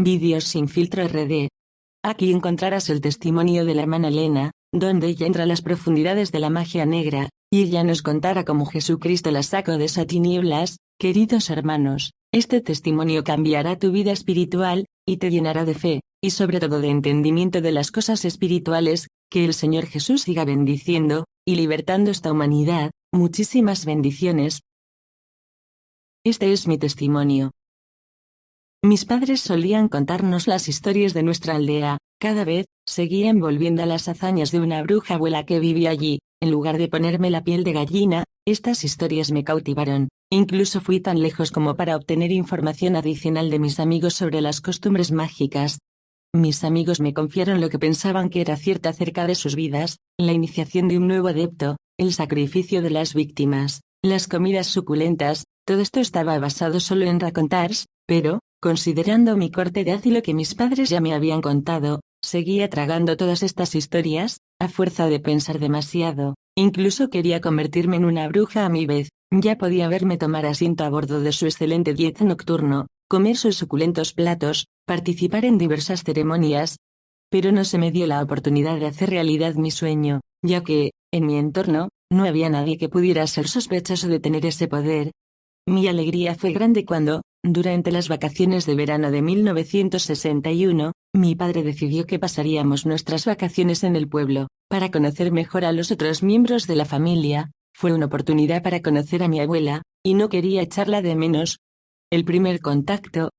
Vídeos sin filtro RD. Aquí encontrarás el testimonio de la hermana Elena, donde ella entra a las profundidades de la magia negra, y ella nos contará cómo Jesucristo la sacó de esas tinieblas. Queridos hermanos, este testimonio cambiará tu vida espiritual, y te llenará de fe, y sobre todo de entendimiento de las cosas espirituales. Que el Señor Jesús siga bendiciendo, y libertando esta humanidad. Muchísimas bendiciones. Este es mi testimonio. Mis padres solían contarnos las historias de nuestra aldea. Cada vez, seguían volviendo a las hazañas de una bruja abuela que vivía allí. En lugar de ponerme la piel de gallina, estas historias me cautivaron. Incluso fui tan lejos como para obtener información adicional de mis amigos sobre las costumbres mágicas. Mis amigos me confiaron lo que pensaban que era cierto acerca de sus vidas: la iniciación de un nuevo adepto, el sacrificio de las víctimas, las comidas suculentas. Todo esto estaba basado solo en racontars, pero, considerando mi corta edad y lo que mis padres ya me habían contado, seguía tragando todas estas historias, a fuerza de pensar demasiado. Incluso quería convertirme en una bruja a mi vez. Ya podía verme tomar asiento a bordo de su excelente dieta nocturno, comer sus suculentos platos, participar en diversas ceremonias. Pero no se me dio la oportunidad de hacer realidad mi sueño, ya que, en mi entorno, no había nadie que pudiera ser sospechoso de tener ese poder. Mi alegría fue grande cuando, durante las vacaciones de verano de 1961, mi padre decidió que pasaríamos nuestras vacaciones en el pueblo, para conocer mejor a los otros miembros de la familia. Fue una oportunidad para conocer a mi abuela, y no quería echarla de menos. El primer contacto.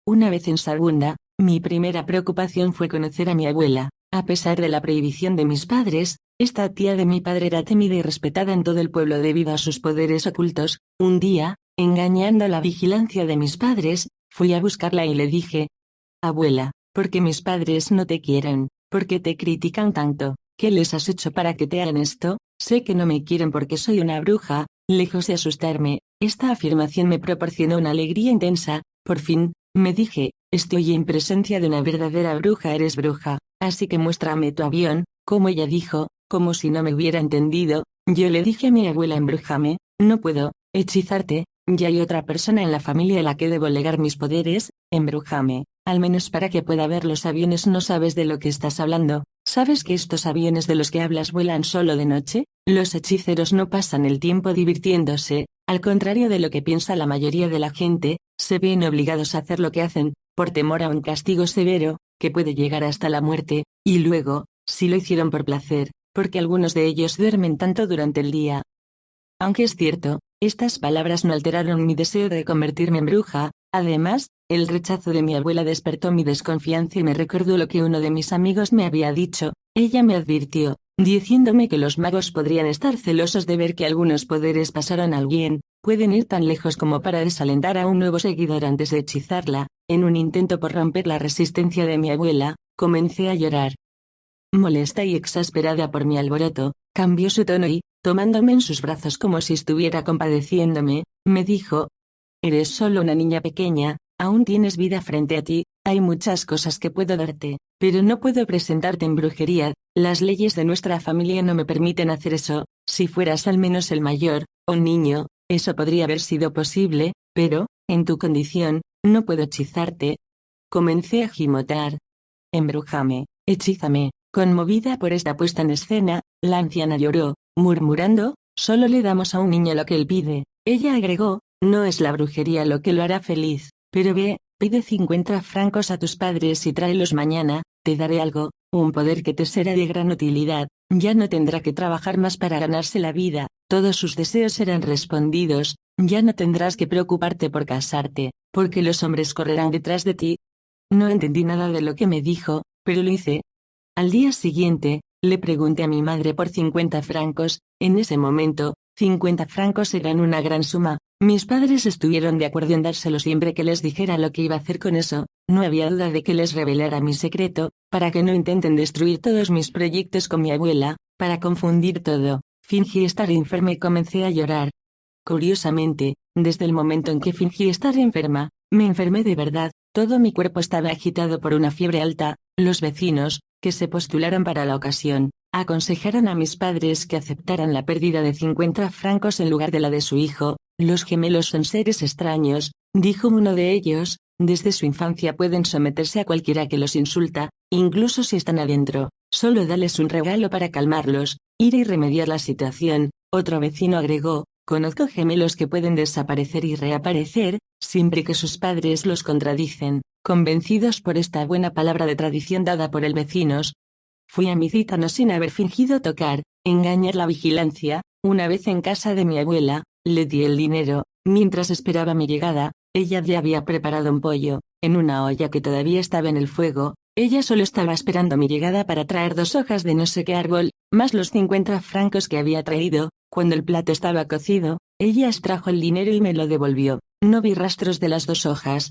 Una vez en Sagunda, mi primera preocupación fue conocer a mi abuela. A pesar de la prohibición de mis padres, esta tía de mi padre era temida y respetada en todo el pueblo debido a sus poderes ocultos. Un día, engañando a la vigilancia de mis padres, fui a buscarla y le dije: abuela, ¿por qué mis padres no te quieren? ¿Por qué te critican tanto? ¿Qué les has hecho para que te hagan esto? Sé que no me quieren porque soy una bruja. Lejos de asustarme, esta afirmación me proporcionó una alegría intensa. Por fin, me dije, estoy en presencia de una verdadera bruja. Eres bruja, así que muéstrame tu avión. Como ella dijo, como si no me hubiera entendido, yo le dije a mi abuela: embrújame. No puedo hechizarte, ya hay otra persona en la familia a la que debo legar mis poderes. Embrújame, al menos para que pueda ver los aviones. No sabes de lo que estás hablando. ¿Sabes que estos aviones de los que hablas vuelan solo de noche? Los hechiceros no pasan el tiempo divirtiéndose, al contrario de lo que piensa la mayoría de la gente. Se ven obligados a hacer lo que hacen, por temor a un castigo severo, que puede llegar hasta la muerte, y luego, si lo hicieron por placer, porque algunos de ellos duermen tanto durante el día. Aunque es cierto, estas palabras no alteraron mi deseo de convertirme en bruja. Además, el rechazo de mi abuela despertó mi desconfianza y me recordó lo que uno de mis amigos me había dicho. Ella me advirtió, diciéndome que los magos podrían estar celosos de ver que algunos poderes pasaron a alguien. Pueden ir tan lejos como para desalentar a un nuevo seguidor antes de hechizarla. En un intento por romper la resistencia de mi abuela, comencé a llorar. Molesta y exasperada por mi alboroto, cambió su tono y, tomándome en sus brazos como si estuviera compadeciéndome, me dijo: eres solo una niña pequeña, aún tienes vida frente a ti, hay muchas cosas que puedo darte, pero no puedo presentarte en brujería. Las leyes de nuestra familia no me permiten hacer eso. Si fueras al menos el mayor, o un niño, eso podría haber sido posible, pero, en tu condición, no puedo hechizarte. Comencé a gimotear. Embrújame, hechízame. Conmovida por esta puesta en escena, la anciana lloró, murmurando: solo le damos a un niño lo que él pide. Ella agregó: no es la brujería lo que lo hará feliz, pero ve, pide 50 francos a tus padres y tráelos mañana, te daré algo, un poder que te será de gran utilidad. Ya no tendrá que trabajar más para ganarse la vida, todos sus deseos serán respondidos, ya no tendrás que preocuparte por casarte, porque los hombres correrán detrás de ti. No entendí nada de lo que me dijo, pero lo hice. Al día siguiente, le pregunté a mi madre por 50 francos, en ese momento, 50 francos eran una gran suma. Mis padres estuvieron de acuerdo en dárselo siempre que les dijera lo que iba a hacer con eso. No había duda de que les revelara mi secreto, para que no intenten destruir todos mis proyectos con mi abuela. Para confundir todo, fingí estar enferma y comencé a llorar. Curiosamente, desde el momento en que fingí estar enferma, me enfermé de verdad. Todo mi cuerpo estaba agitado por una fiebre alta. Los vecinos, que se postularon para la ocasión, aconsejaron a mis padres que aceptaran la pérdida de 50 francos en lugar de la de su hijo. Los gemelos son seres extraños, dijo uno de ellos, desde su infancia pueden someterse a cualquiera que los insulta, incluso si están adentro. Solo dales un regalo para calmarlos, ir y remediar la situación. Otro vecino agregó: conozco gemelos que pueden desaparecer y reaparecer, siempre que sus padres los contradicen. Convencidos por esta buena palabra de tradición dada por el vecinos, fui a mi cita no sin haber fingido tocar, engañar la vigilancia. Una vez en casa de mi abuela, le di el dinero. Mientras esperaba mi llegada, ella ya había preparado un pollo, en una olla que todavía estaba en el fuego. Ella solo estaba esperando mi llegada para traer 2 hojas de no sé qué árbol, más los 50 francos que había traído. Cuando el plato estaba cocido, ella extrajo el dinero y me lo devolvió. No vi rastros de las 2 hojas.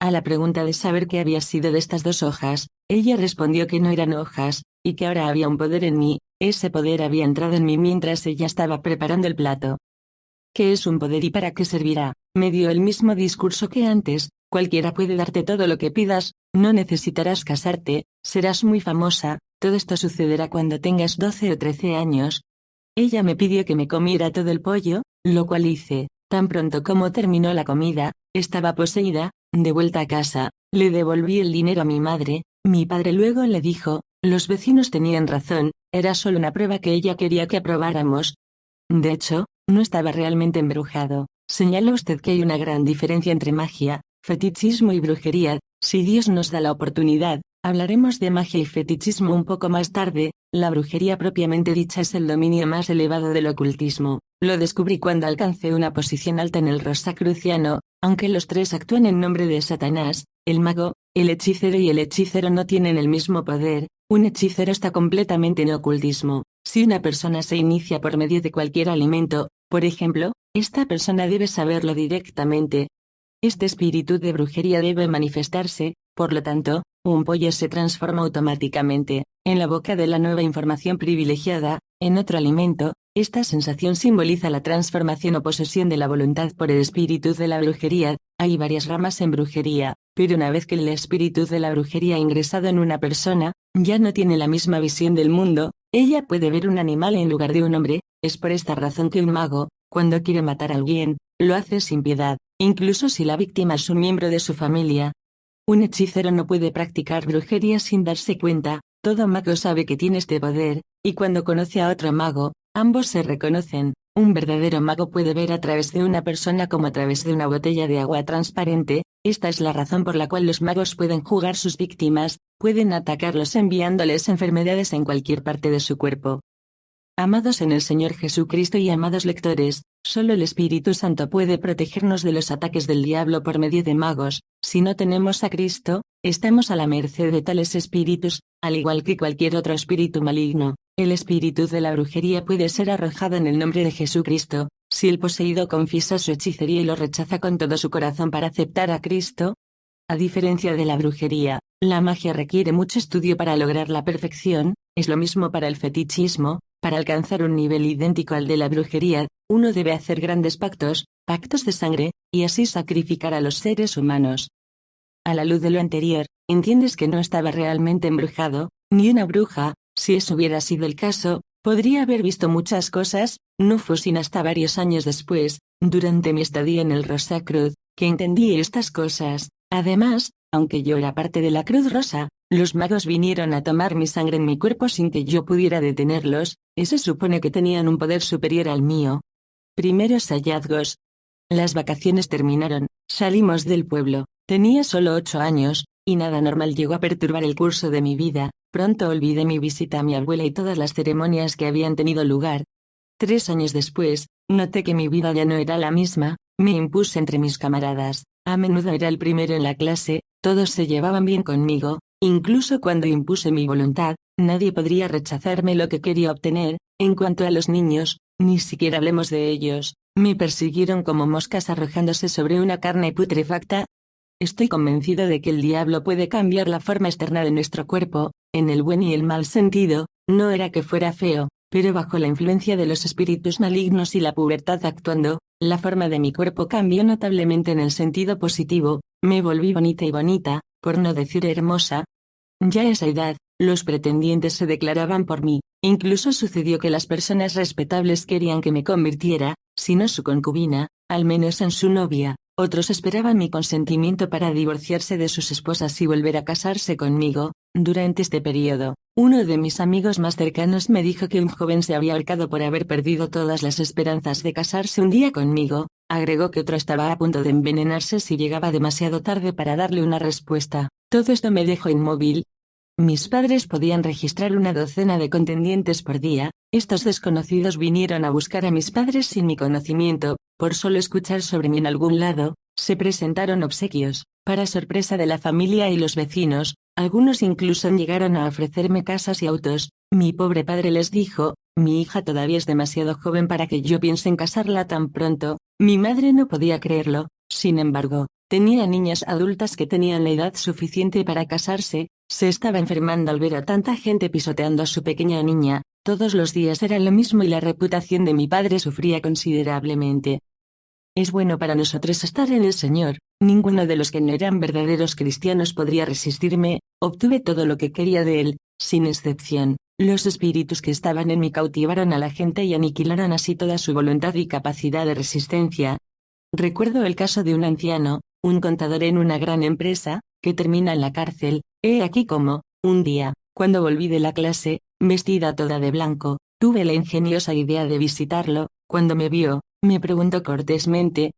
A la pregunta de saber qué había sido de estas 2 hojas, ella respondió que no eran hojas, y que ahora había un poder en mí. Ese poder había entrado en mí mientras ella estaba preparando el plato. ¿Qué es un poder y para qué servirá? Me dio el mismo discurso que antes: cualquiera puede darte todo lo que pidas, no necesitarás casarte, serás muy famosa, todo esto sucederá cuando tengas 12 o 13 años. Ella me pidió que me comiera todo el pollo, lo cual hice. Tan pronto como terminó la comida, estaba poseída. De vuelta a casa, le devolví el dinero a mi madre. Mi padre luego le dijo: los vecinos tenían razón, era solo una prueba que ella quería que aprobáramos. De hecho, no estaba realmente embrujado. Señala usted que hay una gran diferencia entre magia, fetichismo y brujería. Si Dios nos da la oportunidad, hablaremos de magia y fetichismo un poco más tarde. La brujería propiamente dicha es el dominio más elevado del ocultismo. Lo descubrí cuando alcancé una posición alta en el Rosacruciano. Aunque los 3 actúan en nombre de Satanás, el mago, el hechicero y el hechicero no tienen el mismo poder. Un hechicero está completamente en ocultismo. Si una persona se inicia por medio de cualquier alimento, por ejemplo, esta persona debe saberlo directamente. Este espíritu de brujería debe manifestarse, por lo tanto, un pollo se transforma automáticamente, en la boca de la nueva información privilegiada, en otro alimento. Esta sensación simboliza la transformación o posesión de la voluntad por el espíritu de la brujería. Hay varias ramas en brujería, pero una vez que el espíritu de la brujería ha ingresado en una persona, ya no tiene la misma visión del mundo. Ella puede ver un animal en lugar de un hombre. Es por esta razón que un mago, cuando quiere matar a alguien, lo hace sin piedad, incluso si la víctima es un miembro de su familia. Un hechicero no puede practicar brujería sin darse cuenta. Todo mago sabe que tiene este poder, y cuando conoce a otro mago, ambos se reconocen. Un verdadero mago puede ver a través de una persona como a través de una botella de agua transparente. Esta es la razón por la cual los magos pueden jugar sus víctimas, pueden atacarlos enviándoles enfermedades en cualquier parte de su cuerpo. Amados en el Señor Jesucristo y amados lectores, solo el Espíritu Santo puede protegernos de los ataques del diablo por medio de magos. Si no tenemos a Cristo, estamos a la merced de tales espíritus, al igual que cualquier otro espíritu maligno. El espíritu de la brujería puede ser arrojado en el nombre de Jesucristo. Si el poseído confiesa su hechicería y lo rechaza con todo su corazón para aceptar a Cristo. A diferencia de la brujería, la magia requiere mucho estudio para lograr la perfección. Es lo mismo para el fetichismo. Para alcanzar un nivel idéntico al de la brujería, uno debe hacer grandes pactos, pactos de sangre, y así sacrificar a los seres humanos. A la luz de lo anterior, entiendes que no estaba realmente embrujado, ni una bruja. Si eso hubiera sido el caso, podría haber visto muchas cosas. No fue sino hasta varios años después, durante mi estadía en el Rosacruz, que entendí estas cosas. Además, aunque yo era parte de la Cruz Rosa, los magos vinieron a tomar mi sangre en mi cuerpo sin que yo pudiera detenerlos. Se supone que tenían un poder superior al mío. Primeros hallazgos. Las vacaciones terminaron, salimos del pueblo. Tenía solo 8 años, y nada normal llegó a perturbar el curso de mi vida. Pronto olvidé mi visita a mi abuela y todas las ceremonias que habían tenido lugar. 3 años después, noté que mi vida ya no era la misma. Me impuse entre mis camaradas. A menudo era el primero en la clase, todos se llevaban bien conmigo. Incluso cuando impuse mi voluntad, nadie podría rechazarme lo que quería obtener. En cuanto a los niños, ni siquiera hablemos de ellos. Me persiguieron como moscas arrojándose sobre una carne putrefacta. Estoy convencido de que el diablo puede cambiar la forma externa de nuestro cuerpo, en el buen y el mal sentido. No era que fuera feo, pero bajo la influencia de los espíritus malignos y la pubertad actuando, la forma de mi cuerpo cambió notablemente en el sentido positivo. Me volví bonita y bonita, por no decir hermosa. Ya a esa edad, los pretendientes se declaraban por mí. Incluso sucedió que las personas respetables querían que me convirtiera, si no su concubina, al menos en su novia. Otros esperaban mi consentimiento para divorciarse de sus esposas y volver a casarse conmigo. Durante este periodo, uno de mis amigos más cercanos me dijo que un joven se había ahorcado por haber perdido todas las esperanzas de casarse un día conmigo. Agregó que otro estaba a punto de envenenarse si llegaba demasiado tarde para darle una respuesta. Todo esto me dejó inmóvil. Mis padres podían registrar una docena de contendientes por día. Estos desconocidos vinieron a buscar a mis padres sin mi conocimiento. Por solo escuchar sobre mí en algún lado, se presentaron obsequios. Para sorpresa de la familia y los vecinos, algunos incluso llegaron a ofrecerme casas y autos. Mi pobre padre les dijo: mi hija todavía es demasiado joven para que yo piense en casarla tan pronto. Mi madre no podía creerlo. Sin embargo, tenía niñas adultas que tenían la edad suficiente para casarse. Se estaba enfermando al ver a tanta gente pisoteando a su pequeña niña. Todos los días era lo mismo y la reputación de mi padre sufría considerablemente. Es bueno para nosotros estar en el Señor. Ninguno de los que no eran verdaderos cristianos podría resistirme. Obtuve todo lo que quería de él, sin excepción. Los espíritus que estaban en mí cautivaron a la gente y aniquilaron así toda su voluntad y capacidad de resistencia. Recuerdo el caso de un anciano, un contador en una gran empresa, que termina en la cárcel. He aquí cómo, un día, cuando volví de la clase, vestida toda de blanco, tuve la ingeniosa idea de visitarlo. Cuando me vio, me preguntó cortésmente: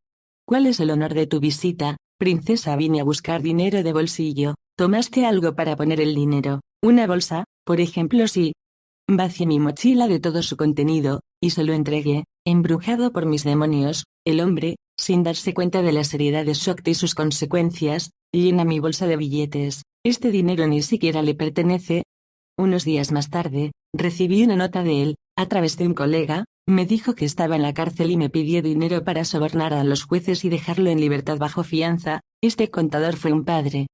¿cuál es el honor de tu visita, princesa? Vine a buscar dinero de bolsillo. ¿Tomaste algo para poner el dinero? ¿Una bolsa, por ejemplo? Sí. Vacié mi mochila de todo su contenido, y se lo entregué. Embrujado por mis demonios, el hombre, sin darse cuenta de la seriedad de su acto y sus consecuencias, llena mi bolsa de billetes. Este dinero ni siquiera le pertenece. Unos días más tarde, recibí una nota de él, a través de un colega. Me dijo que estaba en la cárcel y me pidió dinero para sobornar a los jueces y dejarlo en libertad bajo fianza. Este contador fue un padre.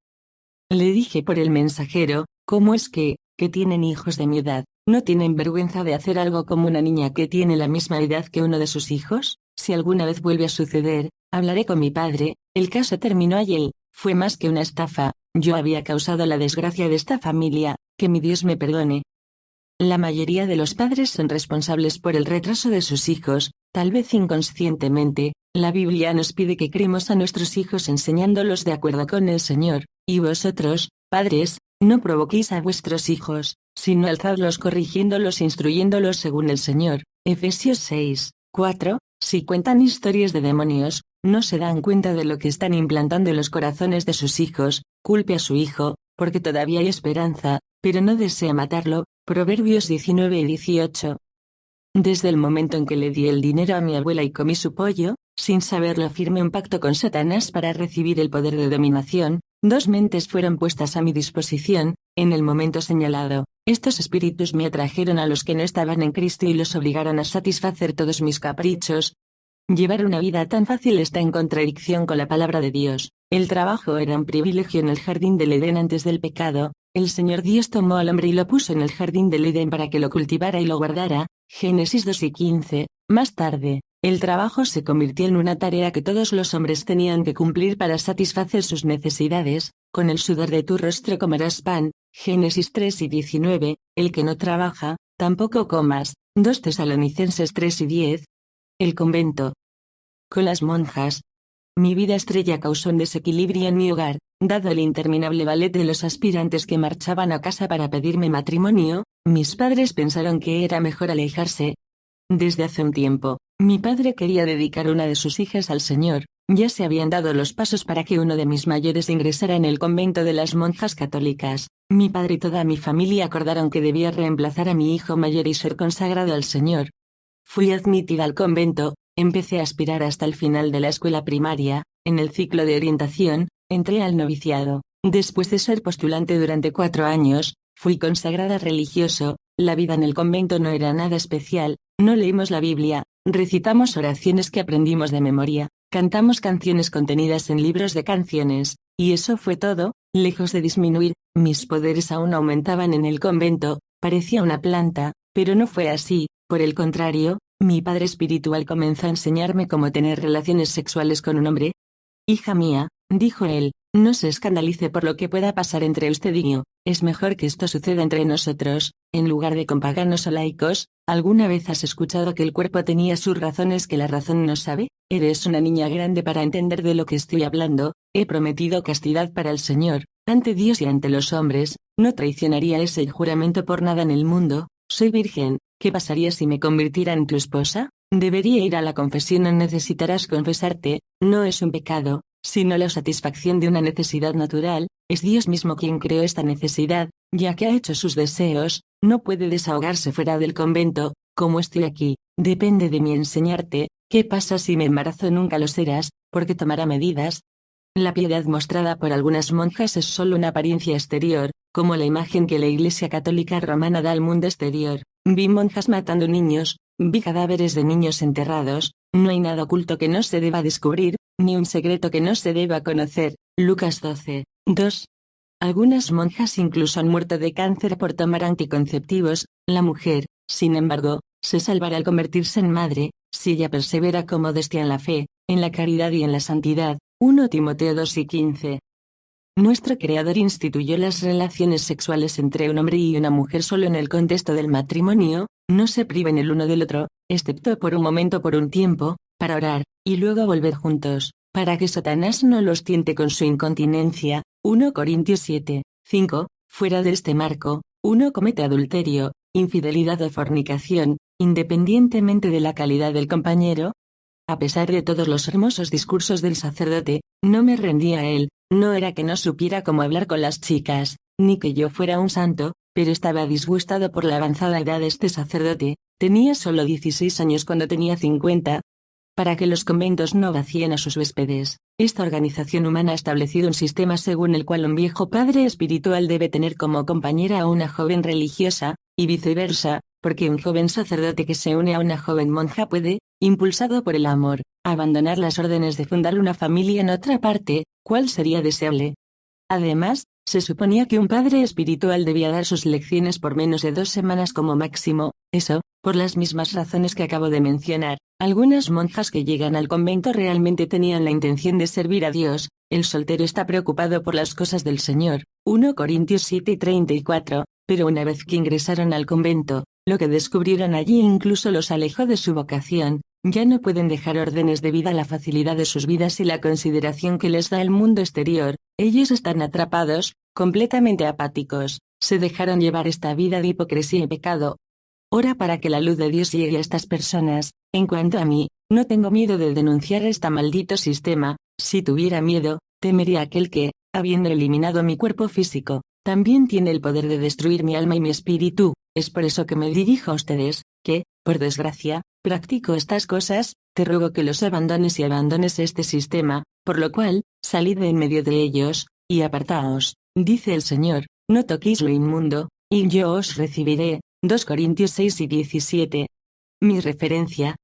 Le dije por el mensajero: ¿cómo es que tienen hijos de mi edad? ¿No tienen vergüenza de hacer algo como una niña que tiene la misma edad que uno de sus hijos? Si alguna vez vuelve a suceder, hablaré con mi padre. El caso terminó allí. Fue más que una estafa. Yo había causado la desgracia de esta familia. Que mi Dios me perdone. La mayoría de los padres son responsables por el retraso de sus hijos, tal vez inconscientemente. La Biblia nos pide que criemos a nuestros hijos enseñándolos de acuerdo con el Señor. Y vosotros, padres, no provoquéis a vuestros hijos, sino alzadlos corrigiéndolos e instruyéndolos según el Señor. Efesios 6:4. Si cuentan historias de demonios, no se dan cuenta de lo que están implantando en los corazones de sus hijos. Culpe a su hijo, porque todavía hay esperanza, pero no desea matarlo. Proverbios 19:18. Desde el momento en que le di el dinero a mi abuela y comí su pollo, sin saberlo firmé un pacto con Satanás para recibir el poder de dominación. Dos mentes fueron puestas a mi disposición, en el momento señalado. Estos espíritus me atrajeron a los que no estaban en Cristo y los obligaron a satisfacer todos mis caprichos. Llevar una vida tan fácil está en contradicción con la palabra de Dios. El trabajo era un privilegio en el jardín del Edén antes del pecado. El Señor Dios tomó al hombre y lo puso en el jardín del Edén para que lo cultivara y lo guardara. Génesis 2:15. Más tarde, el trabajo se convirtió en una tarea que todos los hombres tenían que cumplir para satisfacer sus necesidades. Con el sudor de tu rostro comerás pan. Génesis 3:19. El que no trabaja, tampoco comas. 2 Tesalonicenses 3:10. El convento. Con las monjas. Mi vida estrella causó un desequilibrio en mi hogar, dado el interminable ballet de los aspirantes que marchaban a casa para pedirme matrimonio. Mis padres pensaron que era mejor alejarse. Desde hace un tiempo, mi padre quería dedicar una de sus hijas al Señor. Ya se habían dado los pasos para que uno de mis mayores ingresara en el convento de las monjas católicas. Mi padre y toda mi familia acordaron que debía reemplazar a mi hijo mayor y ser consagrado al Señor. Fui admitida al convento. Empecé a aspirar hasta el final de la escuela primaria. En el ciclo de orientación, entré al noviciado. Después de ser postulante durante 4 años, fui consagrada religioso. La vida en el convento no era nada especial. No leímos la Biblia, recitamos oraciones que aprendimos de memoria, cantamos canciones contenidas en libros de canciones, y eso fue todo. Lejos de disminuir, mis poderes aún aumentaban en el convento. Parecía una planta, pero no fue así. Por el contrario, mi padre espiritual comenzó a enseñarme cómo tener relaciones sexuales con un hombre. Hija mía, dijo él, no se escandalice por lo que pueda pasar entre usted y yo. Es mejor que esto suceda entre nosotros. en lugar de con paganos o laicos. ¿Alguna vez has escuchado que el cuerpo tenía sus razones que la razón no sabe? Eres una niña grande para entender de lo que estoy hablando. He prometido castidad para el Señor, ante Dios y ante los hombres. No traicionaría ese juramento por nada en el mundo. Soy virgen. ¿Qué pasaría si me convirtiera en tu esposa? Debería ir a la confesión o necesitarás confesarte. No es un pecado, sino la satisfacción de una necesidad natural. Es Dios mismo quien creó esta necesidad, ya que ha hecho sus deseos. No puede desahogarse fuera del convento. Como estoy aquí, depende de mí enseñarte. ¿Qué pasa si me embarazo? Nunca lo serás, porque tomará medidas. La piedad mostrada por algunas monjas es solo una apariencia exterior, como la imagen que la Iglesia Católica Romana da al mundo exterior. Vi monjas matando niños, vi cadáveres de niños enterrados. No hay nada oculto que no se deba descubrir, ni un secreto que no se deba conocer. Lucas 12, 2. Algunas monjas incluso han muerto de cáncer por tomar anticonceptivos. La mujer, sin embargo, se salvará al convertirse en madre, si ella persevera como modestia en la fe, en la caridad y en la santidad. 1 Timoteo 2 y 15. Nuestro Creador instituyó las relaciones sexuales entre un hombre y una mujer solo en el contexto del matrimonio. No se priven el uno del otro, excepto por un momento, por un tiempo, para orar, y luego volver juntos, para que Satanás no los tiente con su incontinencia. 1 Corintios 7, 5. Fuera de este marco, uno comete adulterio, infidelidad o fornicación, independientemente de la calidad del compañero. A pesar de todos los hermosos discursos del sacerdote, no me rendía a él. No era que no supiera cómo hablar con las chicas, ni que yo fuera un santo, pero estaba disgustado por la avanzada edad de este sacerdote. Tenía solo 16 años cuando tenía 50. Para que los conventos no vacíen a sus huéspedes, esta organización humana ha establecido un sistema según el cual un viejo padre espiritual debe tener como compañera a una joven religiosa, y viceversa, porque un joven sacerdote que se une a una joven monja puede, impulsado por el amor, abandonar las órdenes de fundar una familia en otra parte, ¿cuál sería deseable? Además, se suponía que un padre espiritual debía dar sus lecciones por menos de 2 semanas como máximo. Eso, por las mismas razones que acabo de mencionar. Algunas monjas que llegan al convento realmente tenían la intención de servir a Dios. El soltero está preocupado por las cosas del Señor. 1 Corintios 7 y 34. Pero una vez que ingresaron al convento, lo que descubrieron allí incluso los alejó de su vocación. Ya no pueden dejar órdenes debido a la facilidad de sus vidas y la consideración que les da el mundo exterior. Ellos están atrapados, completamente apáticos. Se dejaron llevar esta vida de hipocresía y pecado. Ora para que la luz de Dios llegue a estas personas. En cuanto a mí, no tengo miedo de denunciar este maldito sistema. Si tuviera miedo, temería a aquel que, habiendo eliminado mi cuerpo físico, también tiene el poder de destruir mi alma y mi espíritu. Es por eso que me dirijo a ustedes, que, por desgracia, practico estas cosas. Te ruego que los abandones y abandones este sistema, por lo cual, salid de en medio de ellos, y apartaos, dice el Señor, no toquéis lo inmundo, y yo os recibiré. 2 Corintios 6 y 17. Mi referencia.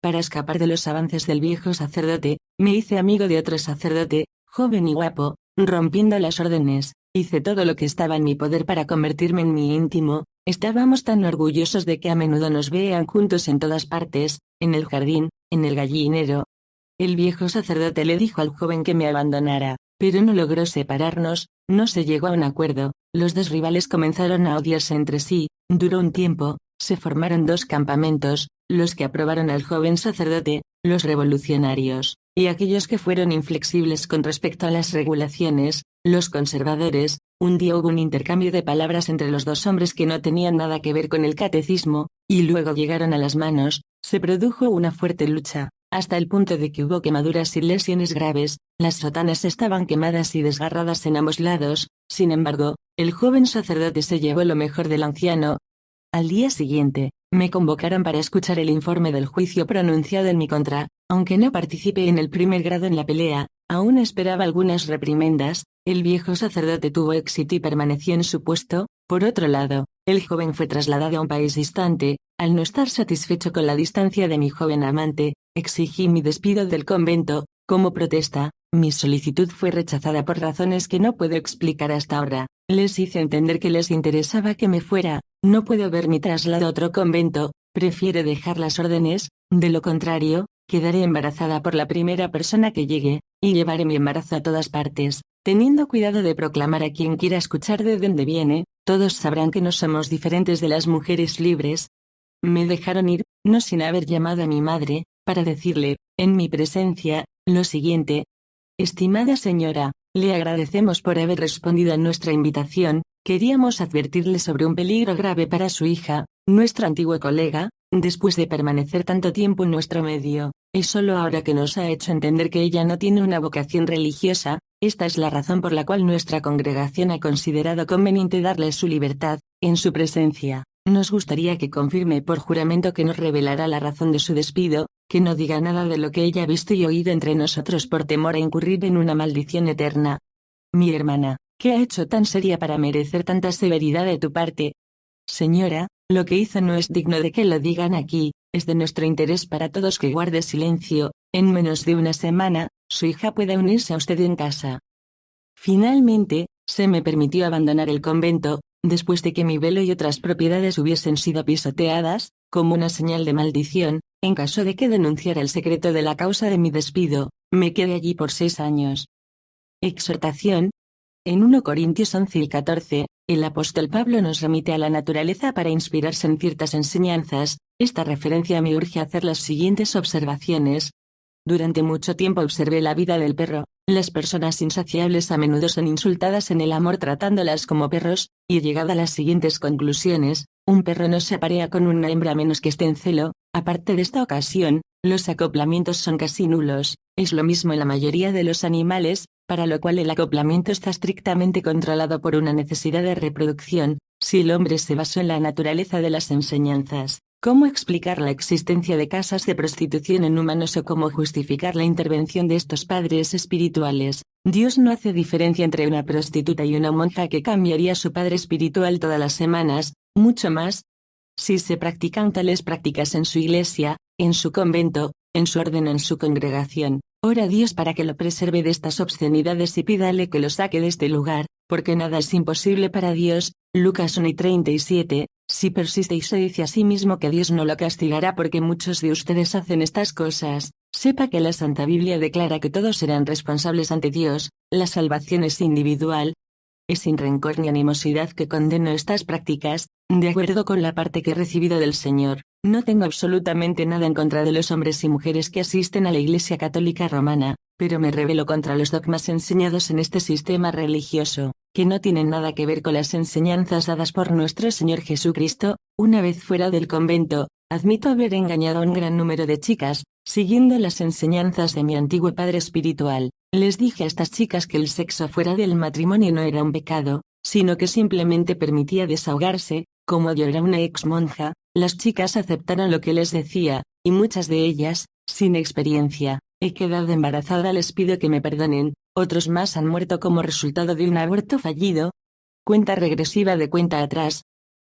Para escapar de los avances del viejo sacerdote, me hice amigo de otro sacerdote, joven y guapo, rompiendo las órdenes, hice todo lo que estaba en mi poder para convertirme en mi íntimo. Estábamos tan orgullosos de que a menudo nos vean juntos en todas partes, en el jardín, en el gallinero. El viejo sacerdote le dijo al joven que me abandonara, pero no logró separarnos, no se llegó a un acuerdo. Los dos rivales comenzaron a odiarse entre sí. Duró un tiempo, se formaron dos campamentos, los que aprobaron al joven sacerdote, los revolucionarios, y aquellos que fueron inflexibles con respecto a las regulaciones, los conservadores. Un día hubo un intercambio de palabras entre los dos hombres que no tenían nada que ver con el catecismo, y luego llegaron a las manos. Se produjo una fuerte lucha, hasta el punto de que hubo quemaduras y lesiones graves. Las sotanas estaban quemadas y desgarradas en ambos lados. Sin embargo, el joven sacerdote se llevó lo mejor del anciano. Al día siguiente, me convocaron para escuchar el informe del juicio pronunciado en mi contra. Aunque no participé en el primer grado en la pelea, aún esperaba algunas reprimendas. El viejo sacerdote tuvo éxito y permaneció en su puesto. Por otro lado, el joven fue trasladado a un país distante. Al no estar satisfecho con la distancia de mi joven amante, exigí mi despido del convento. Como protesta, mi solicitud fue rechazada por razones que no puedo explicar hasta ahora. Les hice entender que les interesaba que me fuera. No puedo ver mi traslado a otro convento. Prefiero dejar las órdenes. De lo contrario, quedaré embarazada por la primera persona que llegue, y llevaré mi embarazo a todas partes, teniendo cuidado de proclamar a quien quiera escuchar de dónde viene. todos sabrán que no somos diferentes de las mujeres libres. Me dejaron ir, no sin haber llamado a mi madre, para decirle, en mi presencia, lo siguiente. Estimada señora, le agradecemos por haber respondido a nuestra invitación. Queríamos advertirle sobre un peligro grave para su hija, nuestra antigua colega, después de permanecer tanto tiempo en nuestro medio. Es solo ahora que nos ha hecho entender que ella no tiene una vocación religiosa. Esta es la razón por la cual nuestra congregación ha considerado conveniente darle su libertad, en su presencia. Nos gustaría que confirme por juramento que nos revelará la razón de su despido, que no diga nada de lo que ella ha visto y oído entre nosotros por temor a incurrir en una maldición eterna. Mi hermana, ¿qué ha hecho tan seria para merecer tanta severidad de tu parte? Señora, lo que hizo no es digno de que lo digan aquí. Es de nuestro interés para todos que guarde silencio. En menos de una semana, su hija pueda unirse a usted en casa. Finalmente, se me permitió abandonar el convento, después de que mi velo y otras propiedades hubiesen sido pisoteadas, como una señal de maldición. En caso de que denunciara el secreto de la causa de mi despido, me quedé allí por 6 años. Exhortación. En 1 Corintios 11 y 14, el apóstol Pablo nos remite a la naturaleza para inspirarse en ciertas enseñanzas. Esta referencia me urge a hacer las siguientes observaciones. Durante mucho tiempo observé la vida del perro. Las personas insaciables a menudo son insultadas en el amor tratándolas como perros, y he llegado a las siguientes conclusiones. Un perro no se aparea con una hembra a menos que esté en celo. Aparte de esta ocasión, los acoplamientos son casi nulos. Es lo mismo en la mayoría de los animales, para lo cual el acoplamiento está estrictamente controlado por una necesidad de reproducción. Si el hombre se basó en la naturaleza de las enseñanzas, ¿cómo explicar la existencia de casas de prostitución en humanos o cómo justificar la intervención de estos padres espirituales? Dios no hace diferencia entre una prostituta y una monja que cambiaría su padre espiritual todas las semanas, mucho más. Si se practican tales prácticas en su iglesia, en su convento, en su orden o en su congregación, ora a Dios para que lo preserve de estas obscenidades y pídale que lo saque de este lugar, porque nada es imposible para Dios. Lucas 1 y 37. Si persiste y se dice a sí mismo que Dios no lo castigará porque muchos de ustedes hacen estas cosas, sepa que la Santa Biblia declara que todos serán responsables ante Dios. La salvación es individual. Es sin rencor ni animosidad que condeno estas prácticas, de acuerdo con la parte que he recibido del Señor. No tengo absolutamente nada en contra de los hombres y mujeres que asisten a la Iglesia Católica Romana, pero me rebelo contra los dogmas enseñados en este sistema religioso, que no tienen nada que ver con las enseñanzas dadas por nuestro Señor Jesucristo. Una vez fuera del convento, admito haber engañado a un gran número de chicas, siguiendo las enseñanzas de mi antiguo padre espiritual. Les dije a estas chicas que el sexo fuera del matrimonio no era un pecado, sino que simplemente permitía desahogarse. Como yo era una ex monja, las chicas aceptaron lo que les decía, y muchas de ellas, sin experiencia, he quedado embarazada. Les pido que me perdonen. Otros más han muerto como resultado de un aborto fallido. Cuenta regresiva de cuenta atrás.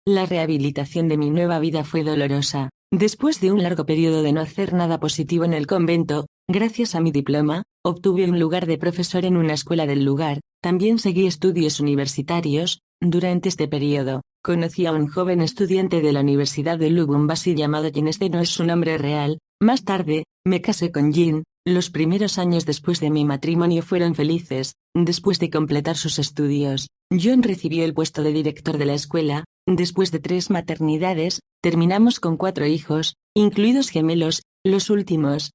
La rehabilitación de mi nueva vida fue dolorosa. Después de un largo periodo de no hacer nada positivo en el convento, gracias a mi diploma, obtuve un lugar de profesor en una escuela del lugar. También seguí estudios universitarios. Durante este periodo, conocí a un joven estudiante de la Universidad de Lubumbashi llamado Jean. Este no es su nombre real. Más tarde, me casé con Jean. Los primeros años después de mi matrimonio fueron felices. Después de completar sus estudios, John recibió el puesto de director de la escuela. Después de 3 maternidades, terminamos con 4 hijos, incluidos gemelos. Los últimos,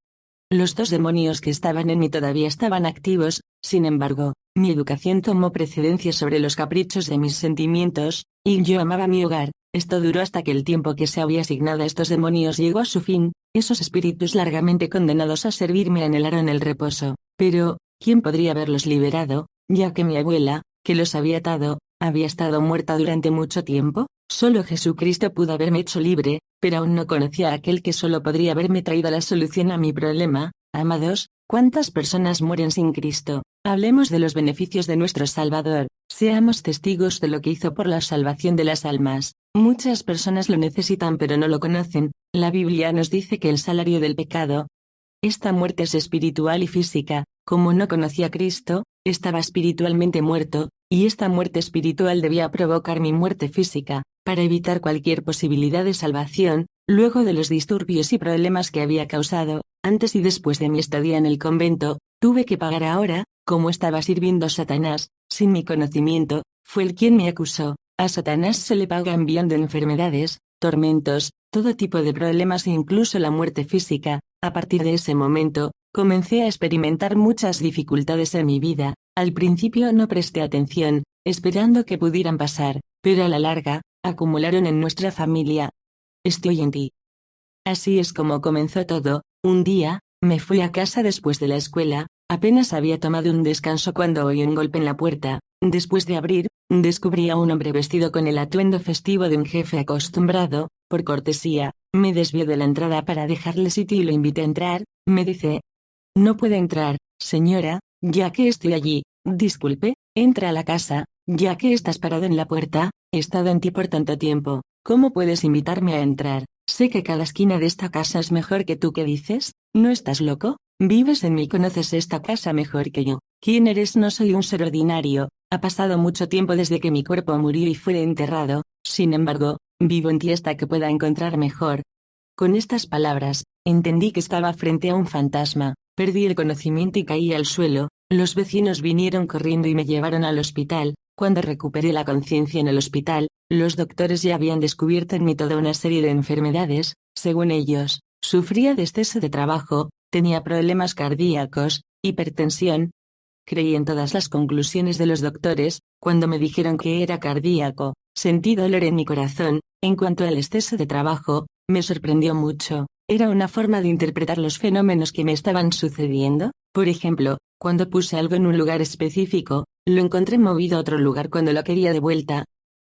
los 2 demonios que estaban en mí todavía estaban activos. Sin embargo, mi educación tomó precedencia sobre los caprichos de mis sentimientos, y yo amaba mi hogar. Esto duró hasta que el tiempo que se había asignado a estos demonios llegó a su fin. Esos espíritus largamente condenados a servirme anhelaron el reposo. Pero, ¿quién podría haberlos liberado, ya que mi abuela, que los había atado, había estado muerta durante mucho tiempo? Solo Jesucristo pudo haberme hecho libre, pero aún no conocía a aquel que solo podría haberme traído la solución a mi problema. Amados, ¿cuántas personas mueren sin Cristo? Hablemos de los beneficios de nuestro Salvador. Seamos testigos de lo que hizo por la salvación de las almas. Muchas personas lo necesitan pero no lo conocen. La Biblia nos dice que el salario del pecado, esta muerte es espiritual y física. Como no conocía a Cristo, estaba espiritualmente muerto, y esta muerte espiritual debía provocar mi muerte física. Para evitar cualquier posibilidad de salvación, luego de los disturbios y problemas que había causado, antes y después de mi estadía en el convento, tuve que pagar ahora. Como estaba sirviendo a Satanás, sin mi conocimiento, fue él quien me acusó. A Satanás se le paga enviando enfermedades, tormentos, todo tipo de problemas e incluso la muerte física. A partir de ese momento, comencé a experimentar muchas dificultades en mi vida. Al principio no presté atención, esperando que pudieran pasar, pero a la larga, acumularon en nuestra familia. Estoy en ti. Así es como comenzó todo. Un día, me fui a casa después de la escuela, apenas había tomado un descanso cuando oí un golpe en la puerta. Después de abrir, descubrí a un hombre vestido con el atuendo festivo de un jefe acostumbrado. Por cortesía, me desvió de la entrada para dejarle sitio y lo invité a entrar. Me dice: no puede entrar, señora, ya que estoy allí. Disculpe, entra a la casa, ya que estás parado en la puerta. He estado en ti por tanto tiempo. ¿Cómo puedes invitarme a entrar? Sé que cada esquina de esta casa es mejor que tú. ¿Qué dices? ¿No estás loco? Vives en mí y conoces esta casa mejor que yo. ¿Quién eres? No soy un ser ordinario. Ha pasado mucho tiempo desde que mi cuerpo murió y fue enterrado. Sin embargo, vivo en ti hasta que pueda encontrar mejor. Con estas palabras, entendí que estaba frente a un fantasma. Perdí el conocimiento y caí al suelo. Los vecinos vinieron corriendo y me llevaron al hospital. Cuando recuperé la conciencia en el hospital, los doctores ya habían descubierto en mí toda una serie de enfermedades. Según ellos, sufría de exceso de trabajo, tenía problemas cardíacos, hipertensión. Creí en todas las conclusiones de los doctores. Cuando me dijeron que era cardíaco, sentí dolor en mi corazón. En cuanto al exceso de trabajo, me sorprendió mucho. Era una forma de interpretar los fenómenos que me estaban sucediendo. Por ejemplo, cuando puse algo en un lugar específico, lo encontré movido a otro lugar cuando lo quería de vuelta.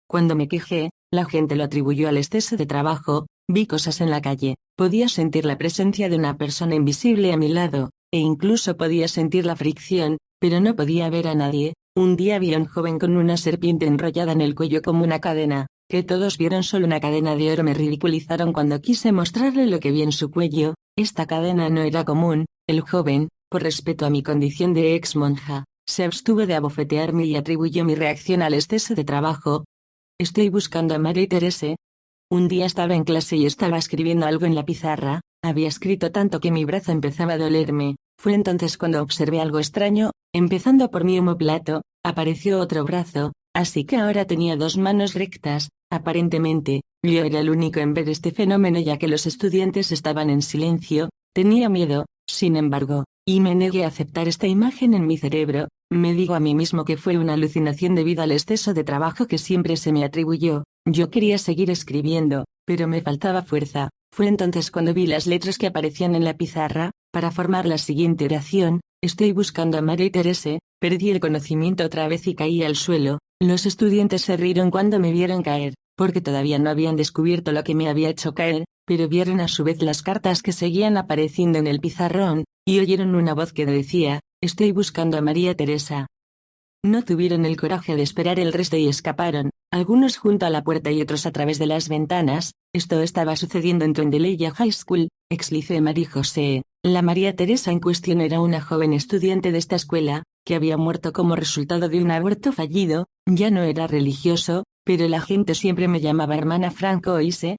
Cuando me quejé, la gente lo atribuyó al exceso de trabajo. Vi cosas en la calle, podía sentir la presencia de una persona invisible a mi lado, e incluso podía sentir la fricción, pero no podía ver a nadie. Un día vi a un joven con una serpiente enrollada en el cuello como una cadena, que todos vieron solo una cadena de oro. Me ridiculizaron cuando quise mostrarle lo que vi en su cuello. Esta cadena no era común. El joven, por respeto a mi condición de ex monja, se abstuvo de abofetearme y atribuyó mi reacción al exceso de trabajo. Estoy buscando a María Teresa. Un día estaba en clase y estaba escribiendo algo en la pizarra. Había escrito tanto que mi brazo empezaba a dolerme. Fue entonces cuando observé algo extraño. Empezando por mi omóplato, apareció otro brazo, así que ahora tenía dos manos rectas. Aparentemente, yo era el único en ver este fenómeno ya que los estudiantes estaban en silencio. Tenía miedo, sin embargo, y me negué a aceptar esta imagen en mi cerebro. Me digo a mí mismo que fue una alucinación debido al exceso de trabajo que siempre se me atribuyó. Yo quería seguir escribiendo, pero me faltaba fuerza. Fue entonces cuando vi las letras que aparecían en la pizarra, para formar la siguiente oración: estoy buscando a María Teresa. Perdí el conocimiento otra vez y caí al suelo. Los estudiantes se rieron cuando me vieron caer, porque todavía no habían descubierto lo que me había hecho caer, pero vieron a su vez las cartas que seguían apareciendo en el pizarrón, y oyeron una voz que decía: estoy buscando a María Teresa. No tuvieron el coraje de esperar el resto y escaparon, algunos junto a la puerta y otros a través de las ventanas. Esto estaba sucediendo en Tuendeleya High School, ex Liceo María José. La María Teresa en cuestión era una joven estudiante de esta escuela, que había muerto como resultado de un aborto fallido. Ya no era religioso, pero la gente siempre me llamaba hermana Francoise.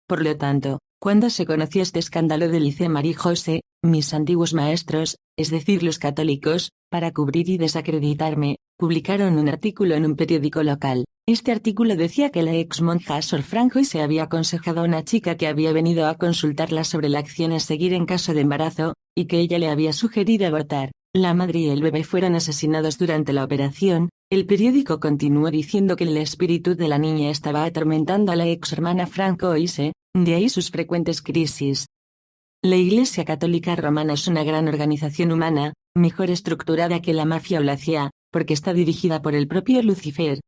Por lo tanto, cuando se conoció este escándalo del Liceo María José, mis antiguos maestros, es decir los católicos, para cubrir y desacreditarme, publicaron un artículo en un periódico local. Este artículo decía que la ex monja Sor Francoise había aconsejado a una chica que había venido a consultarla sobre la acción a seguir en caso de embarazo, y que ella le había sugerido abortar. La madre y el bebé fueron asesinados durante la operación. El periódico continuó diciendo que el espíritu de la niña estaba atormentando a la ex hermana Francoise, de ahí sus frecuentes crisis. La Iglesia Católica Romana es una gran organización humana, mejor estructurada que la mafia o la CIA, porque está dirigida por el propio Lucifer.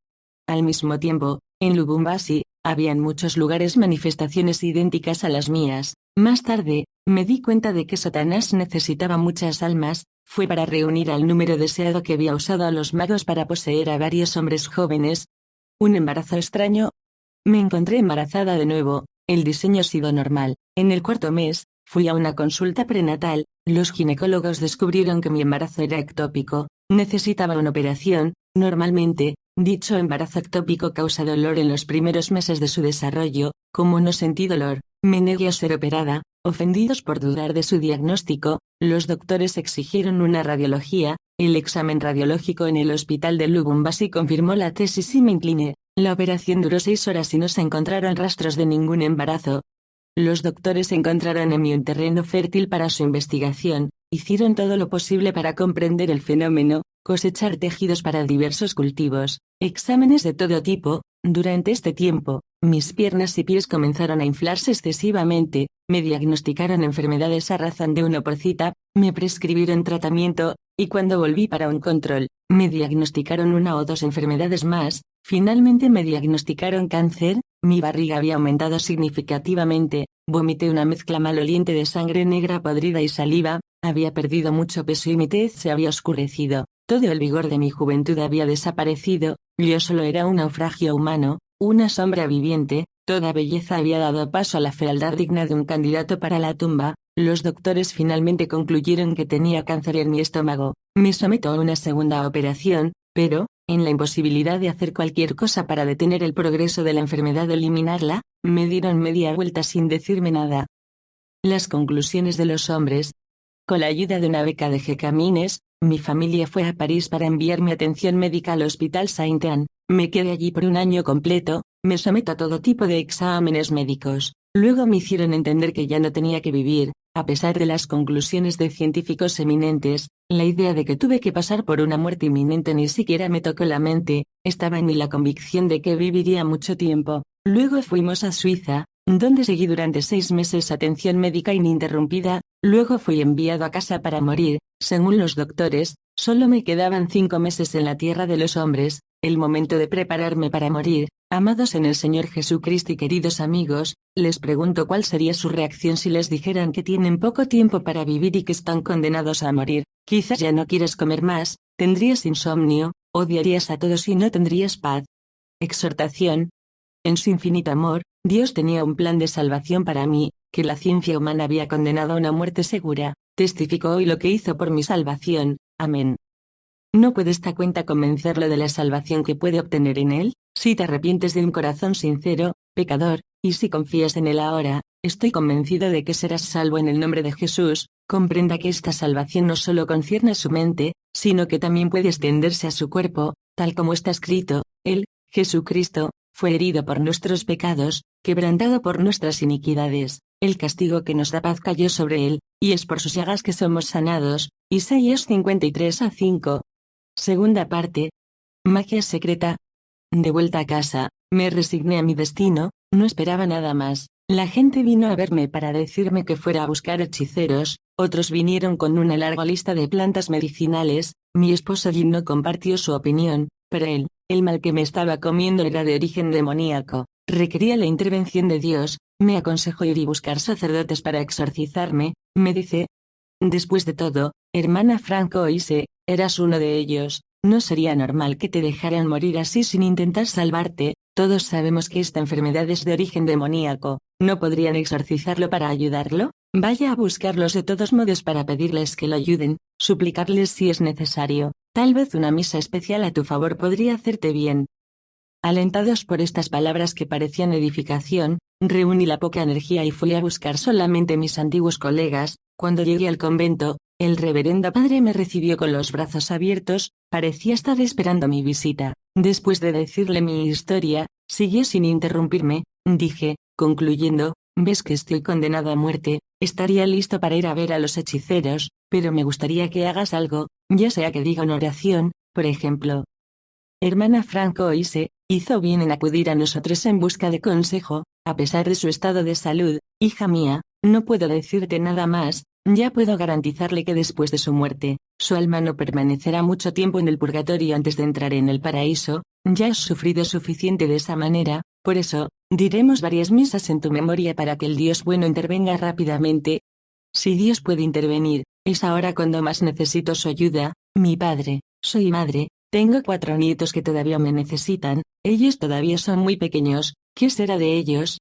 Al mismo tiempo, en Lubumbashi, había en muchos lugares manifestaciones idénticas a las mías. Más tarde, me di cuenta de que Satanás necesitaba muchas almas. Fue para reunir al número deseado que había usado a los magos para poseer a varios hombres jóvenes. Un embarazo extraño. Me encontré embarazada de nuevo. El diseño ha sido normal. En el cuarto mes, fui a una consulta prenatal. Los ginecólogos descubrieron que mi embarazo era ectópico. Necesitaba una operación. Normalmente, dicho embarazo ectópico causa dolor en los primeros meses de su desarrollo. Como no sentí dolor, me negué a ser operada. Ofendidos por dudar de su diagnóstico, los doctores exigieron una radiología. El examen radiológico en el hospital de Lubumbashi confirmó la tesis y me incliné. La operación duró 6 horas y no se encontraron rastros de ningún embarazo. Los doctores encontraron en mí un terreno fértil para su investigación, hicieron todo lo posible para comprender el fenómeno, cosechar tejidos para diversos cultivos, exámenes de todo tipo. Durante este tiempo, mis piernas y pies comenzaron a inflarse excesivamente, me diagnosticaron enfermedades a razón de 1 por cita, me prescribieron tratamiento, y cuando volví para un control, me diagnosticaron 1 o 2 enfermedades más. Finalmente me diagnosticaron cáncer, mi barriga había aumentado significativamente, vomité una mezcla maloliente de sangre negra podrida y saliva, había perdido mucho peso y mi tez se había oscurecido, todo el vigor de mi juventud había desaparecido, yo solo era un naufragio humano, una sombra viviente, toda belleza había dado paso a la fealdad digna de un candidato para la tumba. Los doctores finalmente concluyeron que tenía cáncer en mi estómago, me someto a una segunda operación, pero, en la imposibilidad de hacer cualquier cosa para detener el progreso de la enfermedad o eliminarla, me dieron media vuelta sin decirme nada. Las conclusiones de los hombres. Con la ayuda de una beca de Gécamines, mi familia fue a París para enviarme atención médica al Hospital Saint-Anne, me quedé allí por un año completo, me someto a todo tipo de exámenes médicos, luego me hicieron entender que ya no tenía que vivir, a pesar de las conclusiones de científicos eminentes, la idea de que tuve que pasar por una muerte inminente ni siquiera me tocó la mente, estaba en mí la convicción de que viviría mucho tiempo. Luego fuimos a Suiza, donde seguí durante 6 meses atención médica ininterrumpida, luego fui enviado a casa para morir, según los doctores, solo me quedaban 5 meses en la tierra de los hombres, el momento de prepararme para morir. Amados en el Señor Jesucristo y queridos amigos, les pregunto cuál sería su reacción si les dijeran que tienen poco tiempo para vivir y que están condenados a morir. Quizás ya no quieres comer más, tendrías insomnio, odiarías a todos y no tendrías paz. Exhortación. En su infinito amor, Dios tenía un plan de salvación para mí, que la ciencia humana había condenado a una muerte segura. Testificó hoy lo que hizo por mi salvación. Amén. ¿No puede esta cuenta convencerlo de la salvación que puede obtener en él? Si te arrepientes de un corazón sincero, pecador, y si confías en él ahora, estoy convencido de que serás salvo en el nombre de Jesús. Comprenda que esta salvación no solo concierne a su mente, sino que también puede extenderse a su cuerpo, tal como está escrito, él, Jesucristo, fue herido por nuestros pecados, quebrantado por nuestras iniquidades, el castigo que nos da paz cayó sobre él, y es por sus llagas que somos sanados. Isaías 53:5. Segunda parte. Magia secreta. De vuelta a casa, me resigné a mi destino, no esperaba nada más. La gente vino a verme para decirme que fuera a buscar hechiceros, otros vinieron con una larga lista de plantas medicinales. Mi esposo Jim no compartió su opinión, pero él, el mal que me estaba comiendo era de origen demoníaco, requería la intervención de Dios. Me aconsejó ir y buscar sacerdotes para exorcizarme, me dice. Después de todo, hermana Francoise, eras uno de ellos, no sería normal que te dejaran morir así sin intentar salvarte. Todos sabemos que esta enfermedad es de origen demoníaco, ¿no podrían exorcizarlo para ayudarlo? Vaya a buscarlos de todos modos para pedirles que lo ayuden, suplicarles si es necesario, tal vez una misa especial a tu favor podría hacerte bien. Alentados por estas palabras que parecían edificación, reuní la poca energía y fui a buscar solamente mis antiguos colegas. Cuando llegué al convento, el reverendo padre me recibió con los brazos abiertos, parecía estar esperando mi visita. Después de decirle mi historia, siguió sin interrumpirme, dije, concluyendo, ves que estoy condenado a muerte, estaría listo para ir a ver a los hechiceros, pero me gustaría que hagas algo, ya sea que diga una oración, por ejemplo. Hermana Francoise, hizo bien en acudir a nosotros en busca de consejo, a pesar de su estado de salud. Hija mía, no puedo decirte nada más, ya puedo garantizarle que después de su muerte, su alma no permanecerá mucho tiempo en el purgatorio antes de entrar en el paraíso. Ya has sufrido suficiente de esa manera, por eso, diremos varias misas en tu memoria para que el Dios bueno intervenga rápidamente. Si Dios puede intervenir, es ahora cuando más necesito su ayuda. Mi padre, soy madre, tengo 4 nietos que todavía me necesitan, ellos todavía son muy pequeños, ¿qué será de ellos?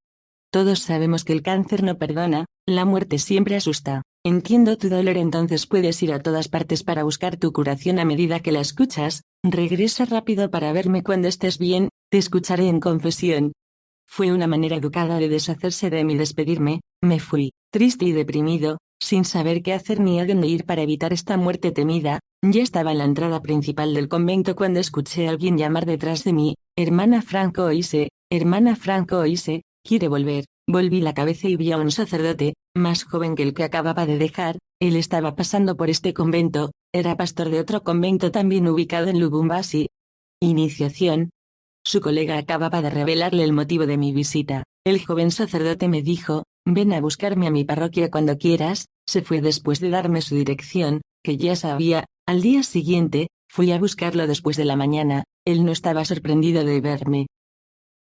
Todos sabemos que el cáncer no perdona, la muerte siempre asusta. Entiendo tu dolor, entonces puedes ir a todas partes para buscar tu curación a medida que la escuchas. Regresa rápido para verme cuando estés bien, te escucharé en confesión. Fue una manera educada de deshacerse de mí. Despedirme, me fui, triste y deprimido, sin saber qué hacer ni a dónde ir para evitar esta muerte temida. Ya estaba en la entrada principal del convento cuando escuché a alguien llamar detrás de mí: hermana Francoise, hermana Francoise, ¿quiere volver? Volví la cabeza y vi a un sacerdote, más joven que el que acababa de dejar. Él estaba pasando por este convento, era pastor de otro convento también ubicado en Lubumbashi. Iniciación. Su colega acababa de revelarle el motivo de mi visita. El joven sacerdote me dijo: ven a buscarme a mi parroquia cuando quieras. Se fue después de darme su dirección, que ya sabía. Al día siguiente, fui a buscarlo después de la mañana. Él no estaba sorprendido de verme.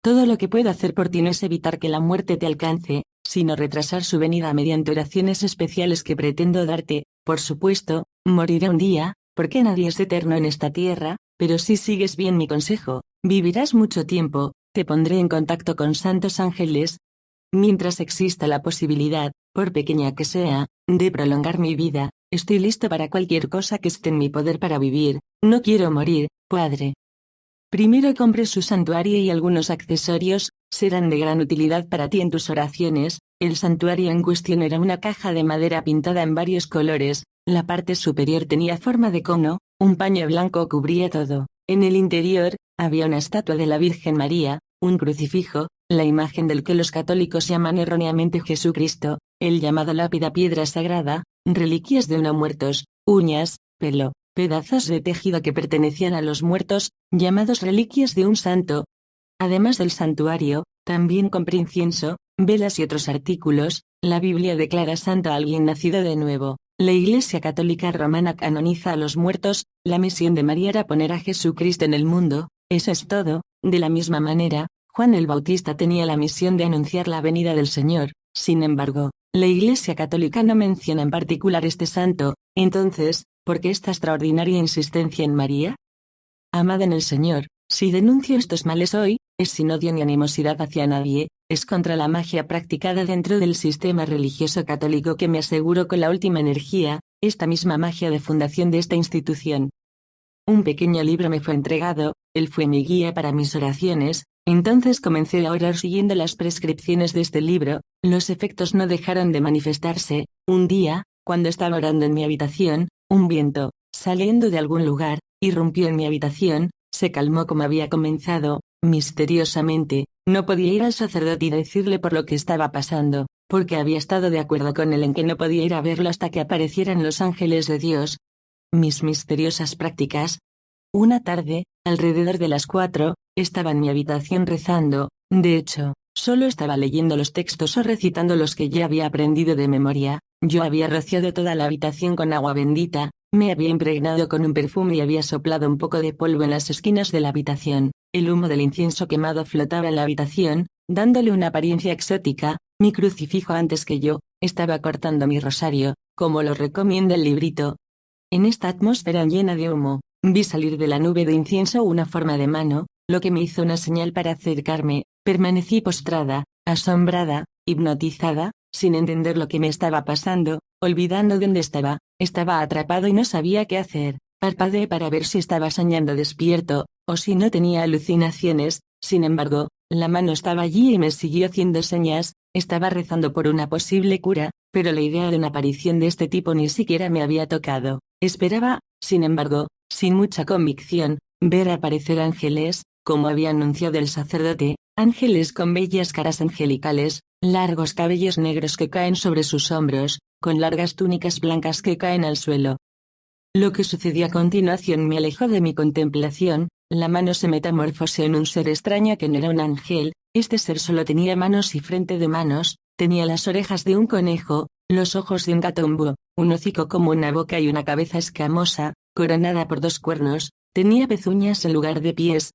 Todo lo que puedo hacer por ti no es evitar que la muerte te alcance, sino retrasar su venida mediante oraciones especiales que pretendo darte. Por supuesto, moriré un día, porque nadie es eterno en esta tierra, pero si sigues bien mi consejo, vivirás mucho tiempo. Te pondré en contacto con santos ángeles. Mientras exista la posibilidad, por pequeña que sea, de prolongar mi vida, estoy listo para cualquier cosa que esté en mi poder para vivir. No quiero morir, padre. Primero compré su santuario y algunos accesorios, serán de gran utilidad para ti en tus oraciones. El santuario en cuestión era una caja de madera pintada en varios colores, la parte superior tenía forma de cono, un paño blanco cubría todo. En el interior, había una estatua de la Virgen María, un crucifijo, la imagen del que los católicos llaman erróneamente Jesucristo, el llamado lápida piedra sagrada, reliquias de no muertos, uñas, pelo, pedazos de tejido que pertenecían a los muertos, llamados reliquias de un santo. Además del santuario, también compré incienso, velas y otros artículos. La Biblia declara santo a alguien nacido de nuevo. La Iglesia Católica Romana canoniza a los muertos. La misión de María era poner a Jesucristo en el mundo. Eso es todo. De la misma manera, Juan el Bautista tenía la misión de anunciar la venida del Señor. Sin embargo, la Iglesia Católica no menciona en particular este santo. Entonces, ¿por qué esta extraordinaria insistencia en María? Amada en el Señor, si denuncio estos males hoy, es sin odio ni animosidad hacia nadie, es contra la magia practicada dentro del sistema religioso católico que me aseguro con la última energía, esta misma magia de fundación de esta institución. Un pequeño libro me fue entregado, él fue mi guía para mis oraciones. Entonces comencé a orar siguiendo las prescripciones de este libro. Los efectos no dejaron de manifestarse. Un día, cuando estaba orando en mi habitación, un viento, saliendo de algún lugar, irrumpió en mi habitación. Se calmó como había comenzado, misteriosamente. No podía ir al sacerdote y decirle por lo que estaba pasando, porque había estado de acuerdo con él en que no podía ir a verlo hasta que aparecieran los ángeles de Dios. Mis misteriosas prácticas. Una tarde, alrededor de las 4, estaba en mi habitación rezando. De hecho, solo estaba leyendo los textos o recitando los que ya había aprendido de memoria. Yo había rociado toda la habitación con agua bendita, me había impregnado con un perfume y había soplado un poco de polvo en las esquinas de la habitación. El humo del incienso quemado flotaba en la habitación, dándole una apariencia exótica. Mi crucifijo antes que yo, estaba cortando mi rosario, como lo recomienda el librito. En esta atmósfera llena de humo, vi salir de la nube de incienso una forma de mano, lo que me hizo una señal para acercarme. Permanecí postrada, asombrada, hipnotizada, sin entender lo que me estaba pasando, olvidando dónde estaba. Estaba atrapado y no sabía qué hacer. Parpadeé para ver si estaba soñando despierto, o si no tenía alucinaciones. Sin embargo, la mano estaba allí y me siguió haciendo señas. Estaba rezando por una posible cura, pero la idea de una aparición de este tipo ni siquiera me había tocado. Esperaba, sin embargo, sin mucha convicción, ver aparecer ángeles, como había anunciado el sacerdote, ángeles con bellas caras angelicales, largos cabellos negros que caen sobre sus hombros, con largas túnicas blancas que caen al suelo. Lo que sucedió a continuación me alejó de mi contemplación. La mano se metamorfoseó en un ser extraño que no era un ángel. Este ser solo tenía manos y frente de manos, tenía las orejas de un conejo, los ojos de un gato búho, un hocico como una boca y una cabeza escamosa, coronada por 2 cuernos, tenía pezuñas en lugar de pies.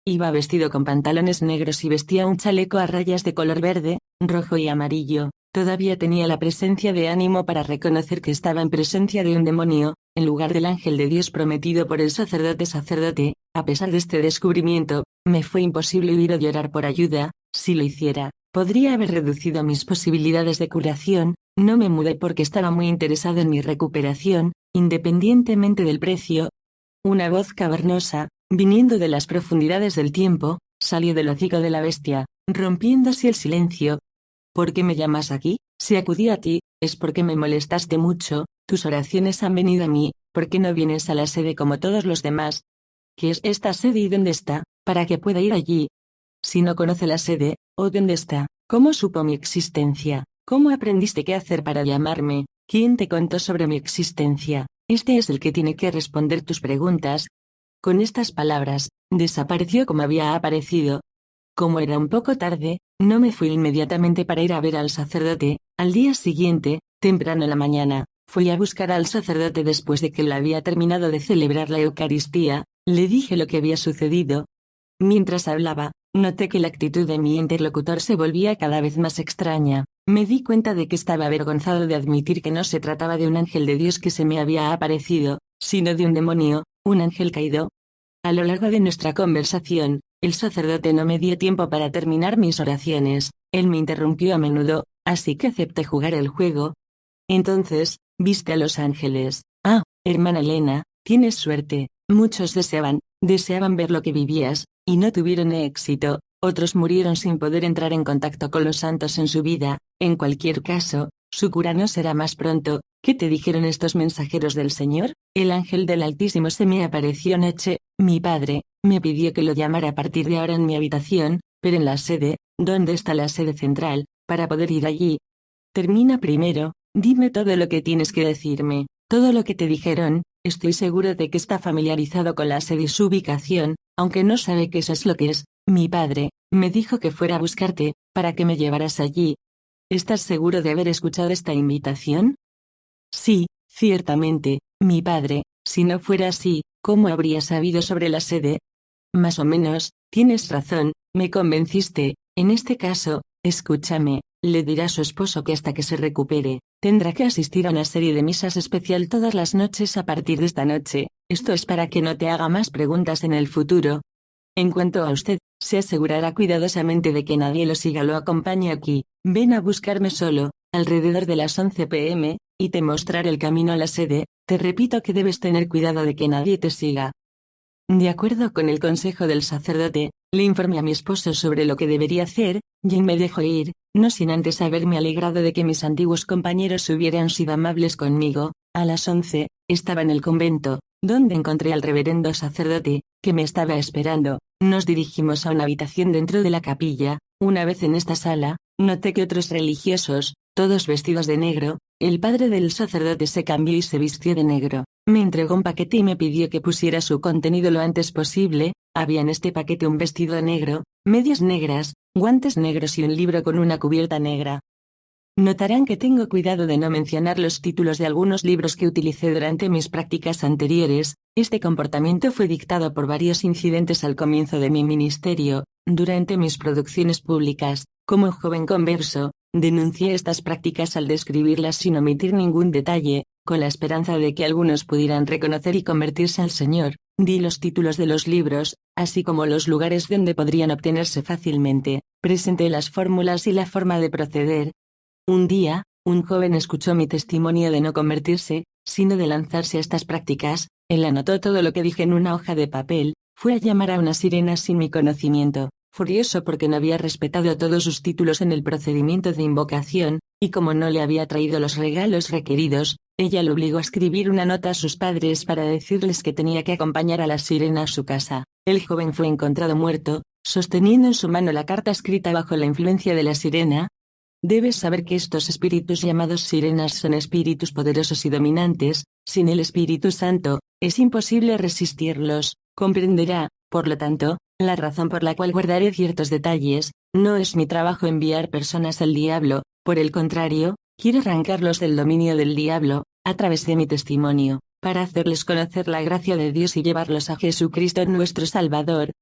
Iba vestido con pantalones negros y vestía un chaleco a rayas de color verde, rojo y amarillo. Todavía tenía la presencia de ánimo para reconocer que estaba en presencia de un demonio, en lugar del ángel de Dios prometido por el sacerdote. A pesar de este descubrimiento, me fue imposible huir o llorar por ayuda. Si lo hiciera, podría haber reducido mis posibilidades de curación. No me mudé porque estaba muy interesado en mi recuperación, independientemente del precio. Una voz cavernosa, viniendo de las profundidades del tiempo, salió del hocico de la bestia, rompiendo así el silencio. ¿Por qué me llamas aquí, Si acudí a ti, es porque me molestaste mucho, tus oraciones han venido a mí, ¿por qué no vienes a la sede como todos los demás? ¿Qué es esta sede y dónde está, para que pueda ir allí? Si no conoce la sede, o dónde está, ¿cómo supo mi existencia? ¿Cómo aprendiste qué hacer para llamarme? ¿Quién te contó sobre mi existencia? Este es el que tiene que responder tus preguntas. Con estas palabras, desapareció como había aparecido. Como era un poco tarde, no me fui inmediatamente para ir a ver al sacerdote. Al día siguiente, temprano en la mañana, fui a buscar al sacerdote después de que él había terminado de celebrar la Eucaristía. Le dije lo que había sucedido. Mientras hablaba, noté que la actitud de mi interlocutor se volvía cada vez más extraña. Me di cuenta de que estaba avergonzado de admitir que no se trataba de un ángel de Dios que se me había aparecido, sino de un demonio, un ángel caído. A lo largo de nuestra conversación, el sacerdote no me dio tiempo para terminar mis oraciones. Él me interrumpió a menudo, así que acepté jugar el juego. Entonces, ¿viste a los ángeles? Ah, hermana Elena, tienes suerte. Muchos deseaban ver lo que vivías, y no tuvieron éxito. Otros murieron sin poder entrar en contacto con los santos en su vida. En cualquier caso, su cura no será más pronto. ¿Qué te dijeron estos mensajeros del Señor? El ángel del Altísimo se me apareció anoche. Mi padre me pidió que lo llamara a partir de ahora en mi habitación, pero en la sede, ¿dónde está la sede central, para poder ir allí? Termina primero, dime todo lo que tienes que decirme, todo lo que te dijeron. Estoy seguro de que está familiarizado con la sede y su ubicación, aunque no sabe que eso es lo que es. Mi padre me dijo que fuera a buscarte, para que me llevaras allí. ¿Estás seguro de haber escuchado esta invitación? Sí, ciertamente, mi padre. Si no fuera así, ¿cómo habría sabido sobre la sede? Más o menos, tienes razón, me convenciste. En este caso, escúchame, le dirá a su esposo que hasta que se recupere, tendrá que asistir a una serie de misas especial todas las noches a partir de esta noche. Esto es para que no te haga más preguntas en el futuro. En cuanto a usted, se asegurará cuidadosamente de que nadie lo siga o lo acompañe aquí. Ven a buscarme solo, alrededor de las 11 p.m., y te mostraré el camino a la sede. Te repito que debes tener cuidado de que nadie te siga. De acuerdo con el consejo del sacerdote, le informé a mi esposo sobre lo que debería hacer, y él me dejó ir, no sin antes haberme alegrado de que mis antiguos compañeros hubieran sido amables conmigo. A las 11, estaba en el convento, donde encontré al reverendo sacerdote, que me estaba esperando. Nos dirigimos a una habitación dentro de la capilla. Una vez en esta sala, noté que otros religiosos, todos vestidos de negro, el padre del sacerdote se cambió y se vistió de negro. Me entregó un paquete y me pidió que pusiera su contenido lo antes posible. Había en este paquete un vestido negro, medias negras, guantes negros y un libro con una cubierta negra. Notarán que tengo cuidado de no mencionar los títulos de algunos libros que utilicé durante mis prácticas anteriores. Este comportamiento fue dictado por varios incidentes al comienzo de mi ministerio. Durante mis producciones públicas, como joven converso, denuncié estas prácticas al describirlas sin omitir ningún detalle, con la esperanza de que algunos pudieran reconocer y convertirse al Señor. Di los títulos de los libros, así como los lugares donde podrían obtenerse fácilmente. Presenté las fórmulas y la forma de proceder. Un día, un joven escuchó mi testimonio de no convertirse, sino de lanzarse a estas prácticas. Él anotó todo lo que dije en una hoja de papel. Fue a llamar a una sirena sin mi conocimiento, furioso porque no había respetado todos sus títulos en el procedimiento de invocación, y como no le había traído los regalos requeridos, ella lo obligó a escribir una nota a sus padres para decirles que tenía que acompañar a la sirena a su casa. El joven fue encontrado muerto, sosteniendo en su mano la carta escrita bajo la influencia de la sirena. Debes saber que estos espíritus llamados sirenas son espíritus poderosos y dominantes. Sin el Espíritu Santo, es imposible resistirlos. Comprenderá, por lo tanto, la razón por la cual guardaré ciertos detalles. No es mi trabajo enviar personas al diablo, por el contrario, quiero arrancarlos del dominio del diablo, a través de mi testimonio, para hacerles conocer la gracia de Dios y llevarlos a Jesucristo nuestro Salvador.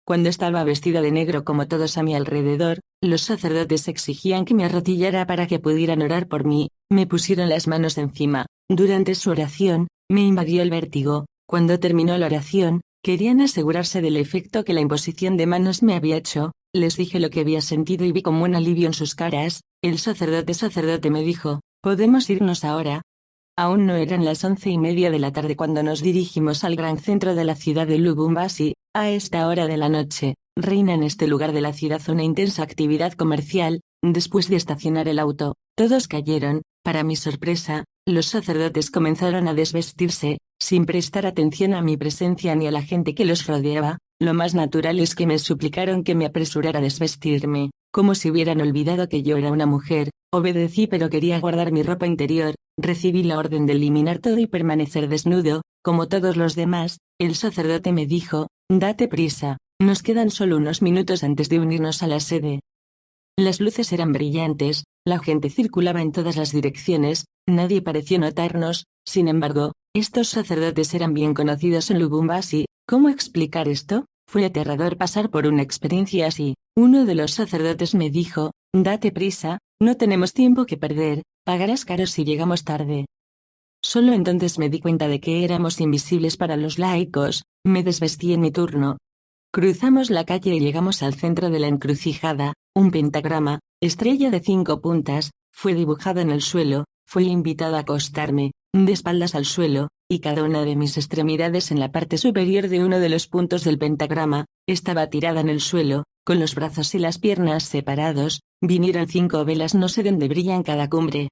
Cuando estaba vestida de negro como todos a mi alrededor, los sacerdotes exigían que me arrodillara para que pudieran orar por mí. Me pusieron las manos encima. Durante su oración, me invadió el vértigo. Cuando terminó la oración, querían asegurarse del efecto que la imposición de manos me había hecho. Les dije lo que había sentido y vi como un alivio en sus caras. El sacerdote me dijo, ¿podemos irnos ahora? Aún no eran las 11:30 de la tarde cuando nos dirigimos al gran centro de la ciudad de Lubumbashi. A esta hora de la noche, reina en este lugar de la ciudad una intensa actividad comercial. Después de estacionar el auto, todos cayeron. Para mi sorpresa, los sacerdotes comenzaron a desvestirse, sin prestar atención a mi presencia ni a la gente que los rodeaba. Lo más natural es que me suplicaron que me apresurara a desvestirme, como si hubieran olvidado que yo era una mujer. Obedecí, pero quería guardar mi ropa interior. Recibí la orden de eliminar todo y permanecer desnudo, como todos los demás. El sacerdote me dijo: date prisa, nos quedan solo unos minutos antes de unirnos a la sede. Las luces eran brillantes, la gente circulaba en todas las direcciones, nadie pareció notarnos. Sin embargo, estos sacerdotes eran bien conocidos en Lubumbashi. ¿Cómo explicar esto? Fue aterrador pasar por una experiencia así. Uno de los sacerdotes me dijo: date prisa, no tenemos tiempo que perder, pagarás caro si llegamos tarde. Solo entonces me di cuenta de que éramos invisibles para los laicos. Me desvestí en mi turno. Cruzamos la calle y llegamos al centro de la encrucijada. Un pentagrama, estrella de 5 puntas, fue dibujado en el suelo. Fui invitada a acostarme, de espaldas al suelo, y cada una de mis extremidades en la parte superior de uno de los puntos del pentagrama, estaba tirada en el suelo, con los brazos y las piernas separados. Vinieron 5 velas, no sé dónde brillan cada cumbre.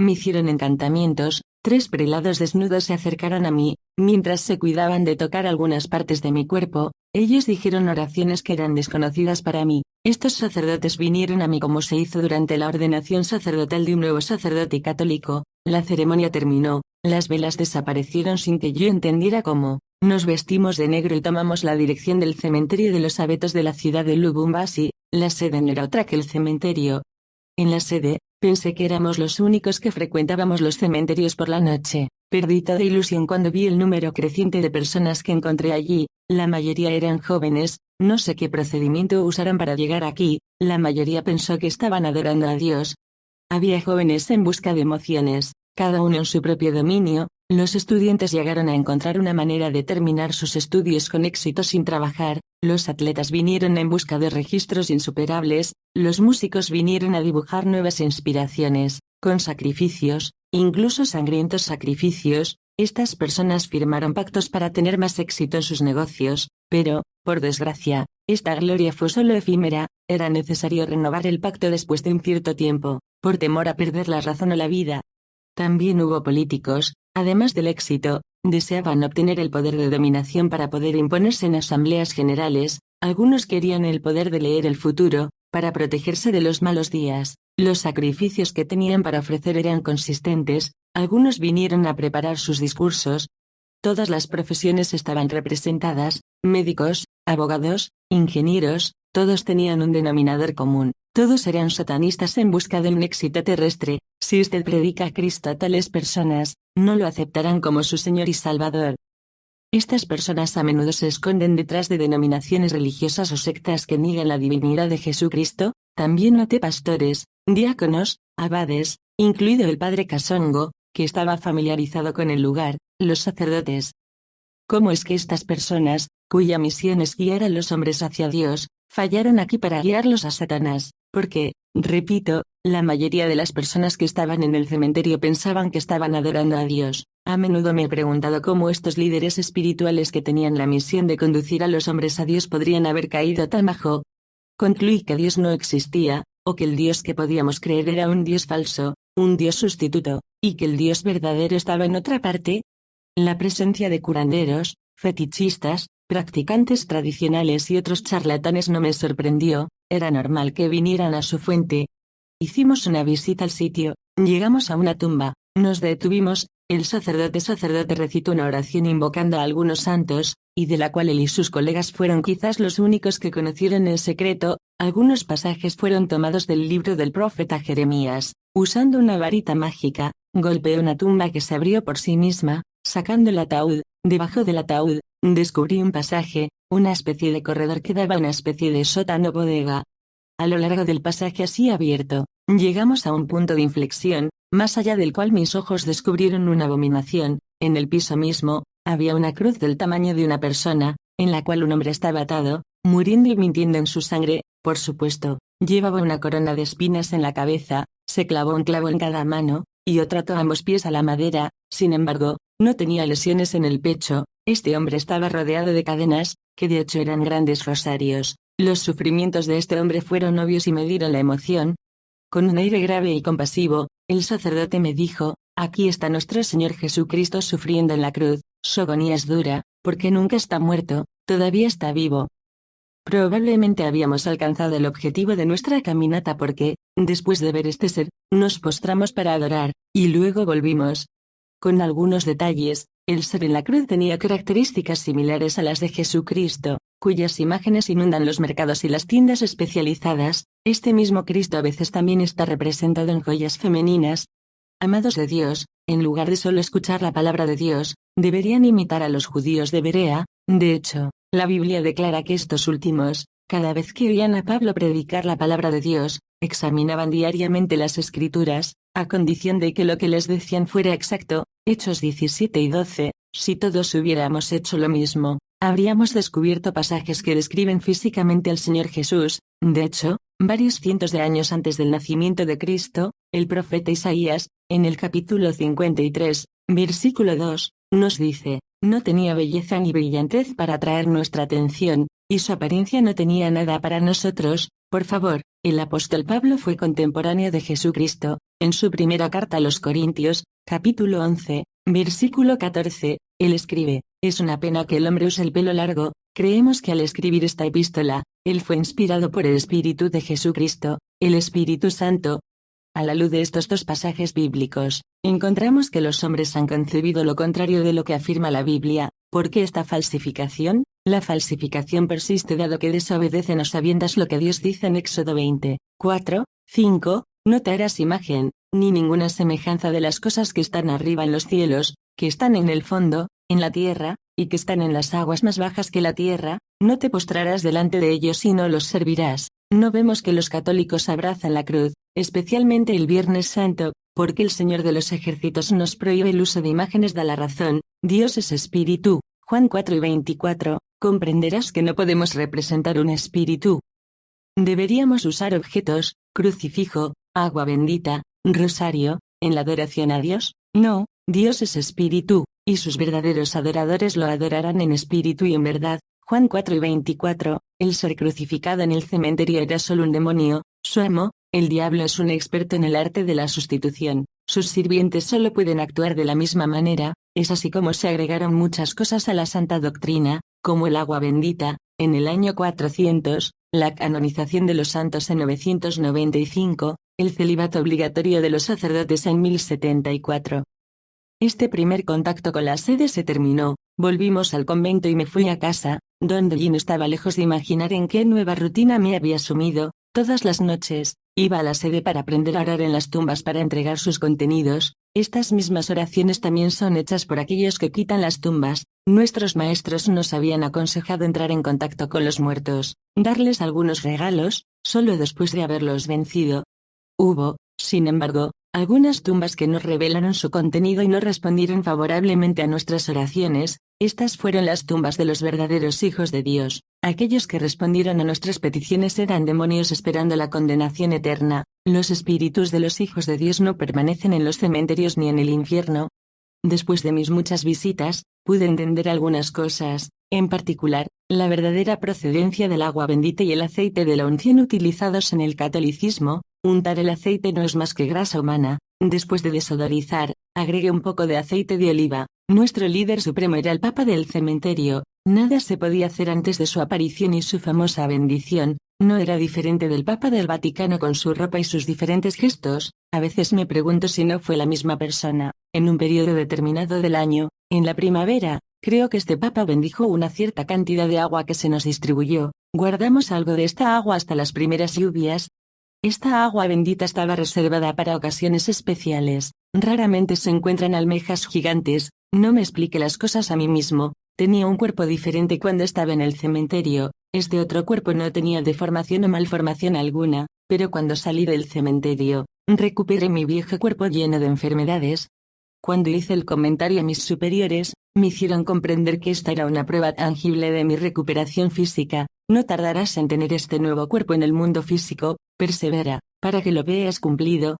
Me hicieron encantamientos. 3 prelados desnudos se acercaron a mí, mientras se cuidaban de tocar algunas partes de mi cuerpo. Ellos dijeron oraciones que eran desconocidas para mí. Estos sacerdotes vinieron a mí como se hizo durante la ordenación sacerdotal de un nuevo sacerdote católico. La ceremonia terminó, las velas desaparecieron sin que yo entendiera cómo. Nos vestimos de negro y tomamos la dirección del cementerio de los abetos de la ciudad de Lubumbashi. La sede no era otra que el cementerio. En la sede, pensé que éramos los únicos que frecuentábamos los cementerios por la noche. Perdí toda ilusión cuando vi el número creciente de personas que encontré allí. La mayoría eran jóvenes. No sé qué procedimiento usaron para llegar aquí. La mayoría pensó que estaban adorando a Dios. Había jóvenes en busca de emociones, cada uno en su propio dominio. Los estudiantes llegaron a encontrar una manera de terminar sus estudios con éxito sin trabajar. Los atletas vinieron en busca de registros insuperables. Los músicos vinieron a dibujar nuevas inspiraciones, con sacrificios, incluso sangrientos sacrificios. Estas personas firmaron pactos para tener más éxito en sus negocios, pero, por desgracia, esta gloria fue solo efímera. Era necesario renovar el pacto después de un cierto tiempo, por temor a perder la razón o la vida. También hubo políticos, además del éxito, deseaban obtener el poder de dominación para poder imponerse en asambleas generales. Algunos querían el poder de leer el futuro, para protegerse de los malos días. Los sacrificios que tenían para ofrecer eran consistentes. Algunos vinieron a preparar sus discursos. Todas las profesiones estaban representadas: médicos, abogados, ingenieros. Todos tenían un denominador común: todos eran satanistas en busca de un éxito terrestre. Si usted predica a Cristo a tales personas, no lo aceptarán como su Señor y Salvador. Estas personas a menudo se esconden detrás de denominaciones religiosas o sectas que niegan la divinidad de Jesucristo. También noté pastores, diáconos, abades, incluido el padre Kasongo, que estaba familiarizado con el lugar, los sacerdotes. ¿Cómo es que estas personas, cuya misión es guiar a los hombres hacia Dios, fallaron aquí para guiarlos a Satanás? Porque, repito, la mayoría de las personas que estaban en el cementerio pensaban que estaban adorando a Dios. A menudo me he preguntado cómo estos líderes espirituales que tenían la misión de conducir a los hombres a Dios podrían haber caído tan bajo. Concluí que Dios no existía, o que el Dios que podíamos creer era un Dios falso, un Dios sustituto, y que el Dios verdadero estaba en otra parte. La presencia de curanderos, fetichistas, practicantes tradicionales y otros charlatanes no me sorprendió. Era normal que vinieran a su fuente. Hicimos una visita al sitio, llegamos a una tumba, nos detuvimos. El sacerdote recitó una oración invocando a algunos santos, y de la cual él y sus colegas fueron quizás los únicos que conocieron el secreto. Algunos pasajes fueron tomados del libro del profeta Jeremías. Usando una varita mágica, golpeé una tumba que se abrió por sí misma, sacando el ataúd. Debajo del ataúd, descubrí un pasaje, una especie de corredor que daba a una especie de sótano-bodega. A lo largo del pasaje así abierto, llegamos a un punto de inflexión, más allá del cual mis ojos descubrieron una abominación. En el piso mismo, había una cruz del tamaño de una persona, en la cual un hombre estaba atado, muriendo y mintiendo en su sangre. Por supuesto, llevaba una corona de espinas en la cabeza, se clavó un clavo en cada mano, y otro ató ambos pies a la madera. Sin embargo, no tenía lesiones en el pecho. Este hombre estaba rodeado de cadenas, que de hecho eran grandes rosarios. Los sufrimientos de este hombre fueron obvios y me dieron la emoción. Con un aire grave y compasivo, el sacerdote me dijo: aquí está nuestro Señor Jesucristo sufriendo en la cruz, su agonía es dura, porque nunca está muerto, todavía está vivo. Probablemente habíamos alcanzado el objetivo de nuestra caminata porque, después de ver este ser, nos postramos para adorar, y luego volvimos. Con algunos detalles, el ser en la cruz tenía características similares a las de Jesucristo, cuyas imágenes inundan los mercados y las tiendas especializadas. Este mismo Cristo a veces también está representado en joyas femeninas. Amados de Dios, en lugar de solo escuchar la palabra de Dios, deberían imitar a los judíos de Berea. De hecho, la Biblia declara que estos últimos, cada vez que oían a Pablo predicar la palabra de Dios, examinaban diariamente las Escrituras, a condición de que lo que les decían fuera exacto. Hechos 17 y 12, si todos hubiéramos hecho lo mismo, habríamos descubierto pasajes que describen físicamente al Señor Jesús. De hecho, varios cientos de años antes del nacimiento de Cristo, el profeta Isaías, en el capítulo 53, versículo 2, nos dice: no tenía belleza ni brillantez para atraer nuestra atención, y su apariencia no tenía nada para nosotros. Por favor, el apóstol Pablo fue contemporáneo de Jesucristo. En su primera carta a los Corintios, capítulo 11, versículo 14, él escribe: es una pena que el hombre use el pelo largo. Creemos que al escribir esta epístola, él fue inspirado por el Espíritu de Jesucristo, el Espíritu Santo. A la luz de estos dos pasajes bíblicos, encontramos que los hombres han concebido lo contrario de lo que afirma la Biblia. ¿Por qué esta falsificación? La falsificación persiste dado que desobedecen a sabiendas lo que Dios dice en Éxodo 20, 4, 5, no te harás imagen, ni ninguna semejanza de las cosas que están arriba en los cielos, que están en el fondo, en la tierra, y que están en las aguas más bajas que la tierra. No te postrarás delante de ellos y no los servirás. No vemos que los católicos abrazan la cruz, especialmente el Viernes Santo, porque el Señor de los ejércitos nos prohíbe el uso de imágenes. Da la razón, Dios es espíritu. Juan 4 y 24, comprenderás que no podemos representar un espíritu. Deberíamos usar objetos, crucifijo, agua bendita, rosario, en la adoración a Dios. No, Dios es espíritu, y sus verdaderos adoradores lo adorarán en espíritu y en verdad. Juan 4 y 24, el ser crucificado en el cementerio era solo un demonio. Su amo, el diablo, es un experto en el arte de la sustitución. Sus sirvientes solo pueden actuar de la misma manera. Es así como se agregaron muchas cosas a la santa doctrina, como el agua bendita, en el año 400, la canonización de los santos en 995, el celibato obligatorio de los sacerdotes en 1074. Este primer contacto con la sede se terminó, volvimos al convento y me fui a casa, donde yo no estaba lejos de imaginar en qué nueva rutina me había sumido. Todas las noches, iba a la sede para aprender a orar en las tumbas para entregar sus contenidos. Estas mismas oraciones también son hechas por aquellos que quitan las tumbas. Nuestros maestros nos habían aconsejado entrar en contacto con los muertos, darles algunos regalos, solo después de haberlos vencido. Hubo, sin embargo, algunas tumbas que nos revelaron su contenido y no respondieron favorablemente a nuestras oraciones. Estas fueron las tumbas de los verdaderos hijos de Dios. Aquellos que respondieron a nuestras peticiones eran demonios esperando la condenación eterna. Los espíritus de los hijos de Dios no permanecen en los cementerios ni en el infierno. Después de mis muchas visitas, pude entender algunas cosas, en particular, la verdadera procedencia del agua bendita y el aceite de la unción utilizados en el catolicismo. Untar el aceite no es más que grasa humana. Después de desodorizar, agregué un poco de aceite de oliva. Nuestro líder supremo era el Papa del cementerio. Nada se podía hacer antes de su aparición y su famosa bendición. No era diferente del Papa del Vaticano con su ropa y sus diferentes gestos. A veces me pregunto si no fue la misma persona. En un periodo determinado del año, en la primavera, creo que este Papa bendijo una cierta cantidad de agua que se nos distribuyó. Guardamos algo de esta agua hasta las primeras lluvias. Esta agua bendita estaba reservada para ocasiones especiales. Raramente se encuentran almejas gigantes. No me expliqué las cosas a mí mismo. Tenía un cuerpo diferente cuando estaba en el cementerio. Este otro cuerpo no tenía deformación o malformación alguna, pero cuando salí del cementerio, recuperé mi viejo cuerpo lleno de enfermedades. Cuando hice el comentario a mis superiores, me hicieron comprender que esta era una prueba tangible de mi recuperación física. No tardarás en tener este nuevo cuerpo en el mundo físico, persevera, para que lo veas cumplido.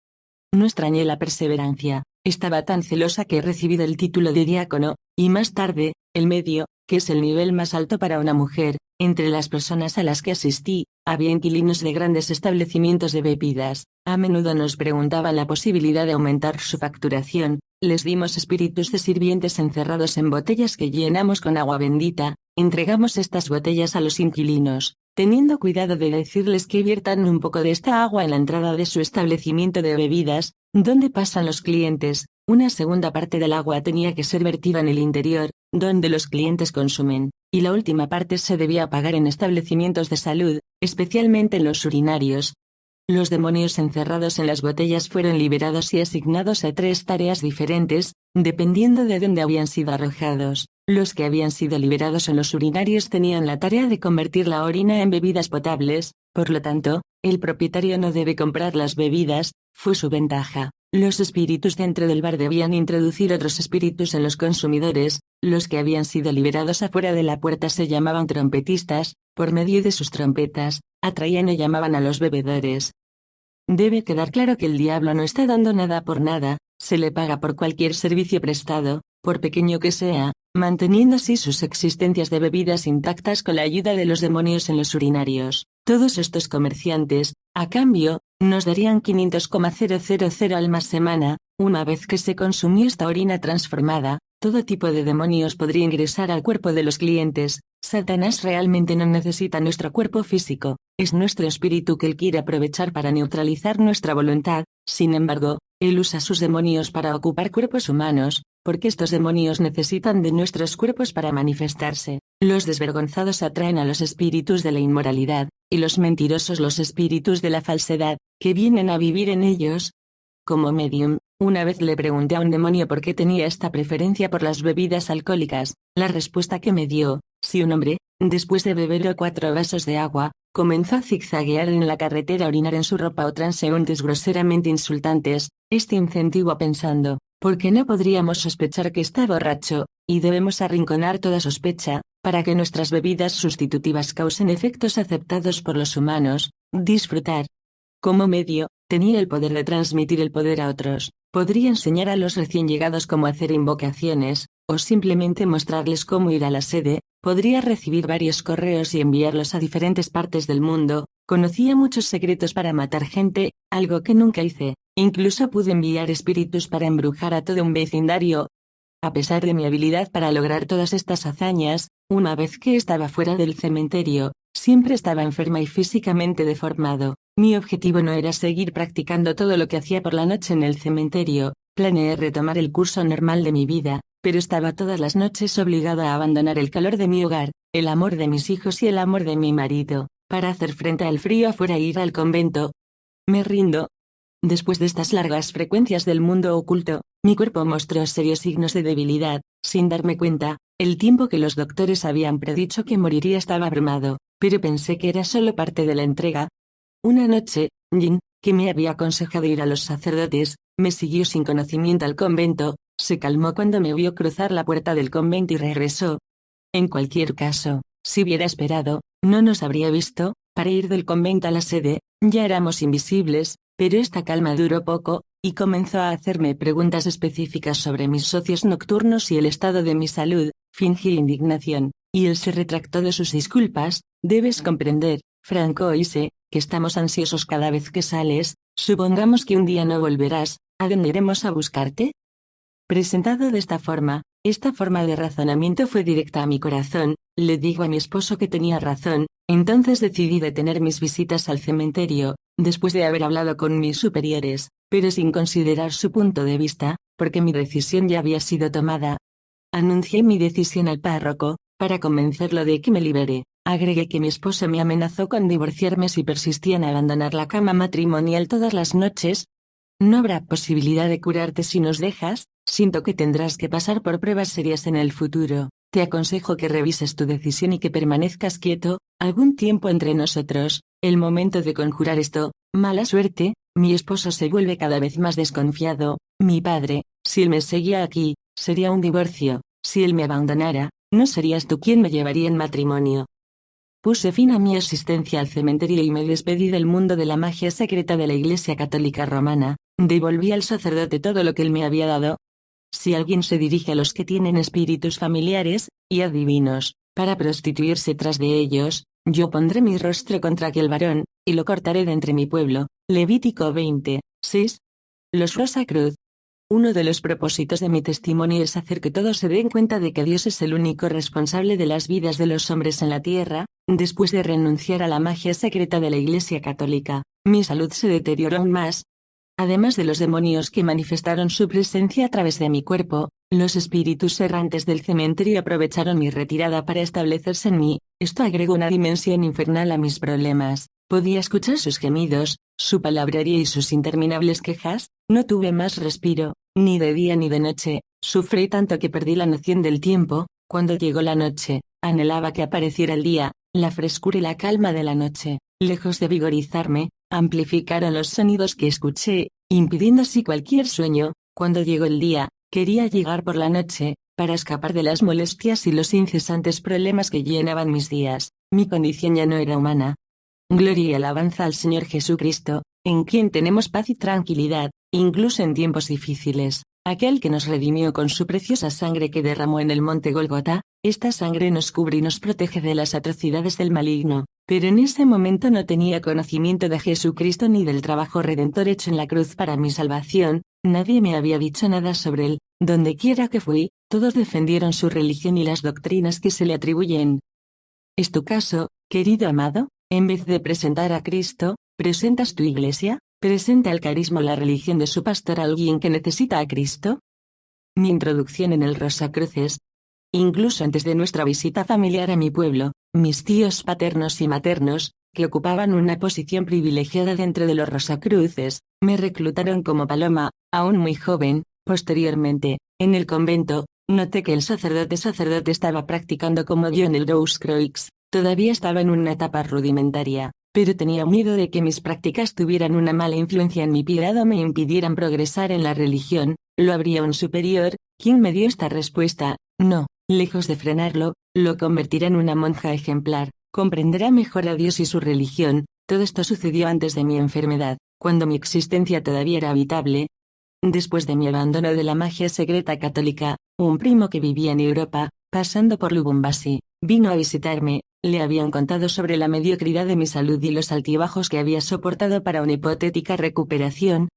No extrañé la perseverancia, estaba tan celosa que he recibido el título de diácono, y más tarde, el medio, que es el nivel más alto para una mujer. Entre las personas a las que asistí, había inquilinos de grandes establecimientos de bebidas. A menudo nos preguntaban la posibilidad de aumentar su facturación. Les dimos espíritus de sirvientes encerrados en botellas que llenamos con agua bendita. Entregamos estas botellas a los inquilinos, teniendo cuidado de decirles que viertan un poco de esta agua en la entrada de su establecimiento de bebidas, donde pasan los clientes. Una segunda parte del agua tenía que ser vertida en el interior, donde los clientes consumen, y la última parte se debía pagar en establecimientos de salud, especialmente en los urinarios. Los demonios encerrados en las botellas fueron liberados y asignados a 3 tareas diferentes, dependiendo de dónde habían sido arrojados. Los que habían sido liberados en los urinarios tenían la tarea de convertir la orina en bebidas potables, por lo tanto, el propietario no debe comprar las bebidas, fue su ventaja. Los espíritus dentro del bar debían introducir otros espíritus en los consumidores. Los que habían sido liberados afuera de la puerta se llamaban trompetistas. Por medio de sus trompetas, atraían y llamaban a los bebedores. Debe quedar claro que el diablo no está dando nada por nada, se le paga por cualquier servicio prestado, por pequeño que sea, manteniendo así sus existencias de bebidas intactas con la ayuda de los demonios en los urinarios. Todos estos comerciantes, a cambio, nos darían 500,000 almas semana. Una vez que se consumió esta orina transformada, todo tipo de demonios podría ingresar al cuerpo de los clientes. Satanás realmente no necesita nuestro cuerpo físico, es nuestro espíritu que él quiere aprovechar para neutralizar nuestra voluntad. Sin embargo, él usa sus demonios para ocupar cuerpos humanos, porque estos demonios necesitan de nuestros cuerpos para manifestarse. Los desvergonzados atraen a los espíritus de la inmoralidad, y los mentirosos los espíritus de la falsedad, que vienen a vivir en ellos. Como medium, una vez le pregunté a un demonio por qué tenía esta preferencia por las bebidas alcohólicas. La respuesta que me dio: si un hombre, después de beber 4 vasos de agua, comenzó a zigzaguear en la carretera, a orinar en su ropa o transeúntes groseramente insultantes, este incentiva pensando, ¿por qué no podríamos sospechar que está borracho? Y debemos arrinconar toda sospecha, para que nuestras bebidas sustitutivas causen efectos aceptados por los humanos. Disfrutar. Como medio, tenía el poder de transmitir el poder a otros. Podría enseñar a los recién llegados cómo hacer invocaciones, o simplemente mostrarles cómo ir a la sede. Podría recibir varios correos y enviarlos a diferentes partes del mundo. Conocía muchos secretos para matar gente, algo que nunca hice. Incluso pude enviar espíritus para embrujar a todo un vecindario. A pesar de mi habilidad para lograr todas estas hazañas, una vez que estaba fuera del cementerio, siempre estaba enferma y físicamente deformado. Mi objetivo no era seguir practicando todo lo que hacía por la noche en el cementerio. Planeé retomar el curso normal de mi vida, pero estaba todas las noches obligada a abandonar el calor de mi hogar, el amor de mis hijos y el amor de mi marido, para hacer frente al frío afuera e ir al convento. Me rindo. Después de estas largas frecuencias del mundo oculto, mi cuerpo mostró serios signos de debilidad. Sin darme cuenta, el tiempo que los doctores habían predicho que moriría estaba abrumado, pero pensé que era solo parte de la entrega. Una noche, Jin, que me había aconsejado ir a los sacerdotes, me siguió sin conocimiento al convento. Se calmó cuando me vio cruzar la puerta del convento y regresó. En cualquier caso, si hubiera esperado, no nos habría visto. Para ir del convento a la sede, ya éramos invisibles, pero esta calma duró poco, y comenzó a hacerme preguntas específicas sobre mis socios nocturnos y el estado de mi salud. Fingí indignación, y él se retractó de sus disculpas. Debes comprender, Franco Oise, que estamos ansiosos cada vez que sales. Supongamos que un día no volverás, ¿a dónde iremos a buscarte? Presentado de esta forma de razonamiento fue directa a mi corazón. Le digo a mi esposo que tenía razón. Entonces decidí detener mis visitas al cementerio, después de haber hablado con mis superiores, pero sin considerar su punto de vista, porque mi decisión ya había sido tomada. Anuncié mi decisión al párroco, para convencerlo de que me libere. Agregué que mi esposo me amenazó con divorciarme si persistía en abandonar la cama matrimonial todas las noches. No habrá posibilidad de curarte si nos dejas. Siento que tendrás que pasar por pruebas serias en el futuro. Te aconsejo que revises tu decisión y que permanezcas quieto algún tiempo entre nosotros. El momento de conjurar esto, mala suerte. Mi esposo se vuelve cada vez más desconfiado. Mi padre, si él me seguía aquí, sería un divorcio. Si él me abandonara, no serías tú quien me llevaría en matrimonio. Puse fin a mi asistencia al cementerio y me despedí del mundo de la magia secreta de la Iglesia Católica Romana. Devolví al sacerdote todo lo que él me había dado. si alguien se dirige a los que tienen espíritus familiares y adivinos, para prostituirse tras de ellos, yo pondré mi rostro contra aquel varón, y lo cortaré de entre mi pueblo. Levítico 20, 6. Los Rosacruz. Uno de los propósitos de mi testimonio es hacer que todos se den cuenta de que Dios es el único responsable de las vidas de los hombres en la tierra. Después de renunciar a la magia secreta de la Iglesia Católica, mi salud se deterioró aún más. Además de los demonios que manifestaron su presencia a través de mi cuerpo, los espíritus errantes del cementerio aprovecharon mi retirada para establecerse en mí. Esto agregó una dimensión infernal a mis problemas. Podía escuchar sus gemidos, su palabrería y sus interminables quejas. No tuve más respiro, ni de día ni de noche. Sufrí tanto que perdí la noción del tiempo. Cuando llegó la noche, anhelaba que apareciera el día. La frescura y la calma de la noche, lejos de vigorizarme, amplificaron los sonidos que escuché, impidiendo así cualquier sueño. Cuando llegó el día, quería llegar por la noche, para escapar de las molestias y los incesantes problemas que llenaban mis días. Mi condición ya no era humana. Gloria y alabanza al Señor Jesucristo, en quien tenemos paz y tranquilidad, incluso en tiempos difíciles. Aquel que nos redimió con su preciosa sangre que derramó en el monte Golgota. Esta sangre nos cubre y nos protege de las atrocidades del maligno. Pero en ese momento no tenía conocimiento de Jesucristo ni del trabajo redentor hecho en la cruz para mi salvación. Nadie me había dicho nada sobre él. Donde quiera que fui, todos defendieron su religión y las doctrinas que se le atribuyen. ¿Es tu caso, querido amado? En vez de presentar a Cristo, ¿presentas tu iglesia? ¿Presenta el carisma o la religión de su pastor a alguien que necesita a Cristo? Mi introducción en el Rosacruces. Incluso antes de nuestra visita familiar a mi pueblo, mis tíos paternos y maternos, que ocupaban una posición privilegiada dentro de los Rosacruces, me reclutaron como paloma, aún muy joven. Posteriormente, en el convento, noté que el sacerdote estaba practicando como yo en el Rose-Croix. Todavía estaba en una etapa rudimentaria, pero tenía miedo de que mis prácticas tuvieran una mala influencia en mi piedad o me impidieran progresar en la religión. Lo habría un superior, quien me dio esta respuesta: no, lejos de frenarlo, lo convertirá en una monja ejemplar, comprenderá mejor a Dios y su religión. Todo esto sucedió antes de mi enfermedad, cuando mi existencia todavía era habitable. Después de mi abandono de la magia secreta católica, un primo que vivía en Europa, pasando por Lubumbashi, vino a visitarme. Le habían contado sobre la mediocridad de mi salud y los altibajos que había soportado para una hipotética recuperación.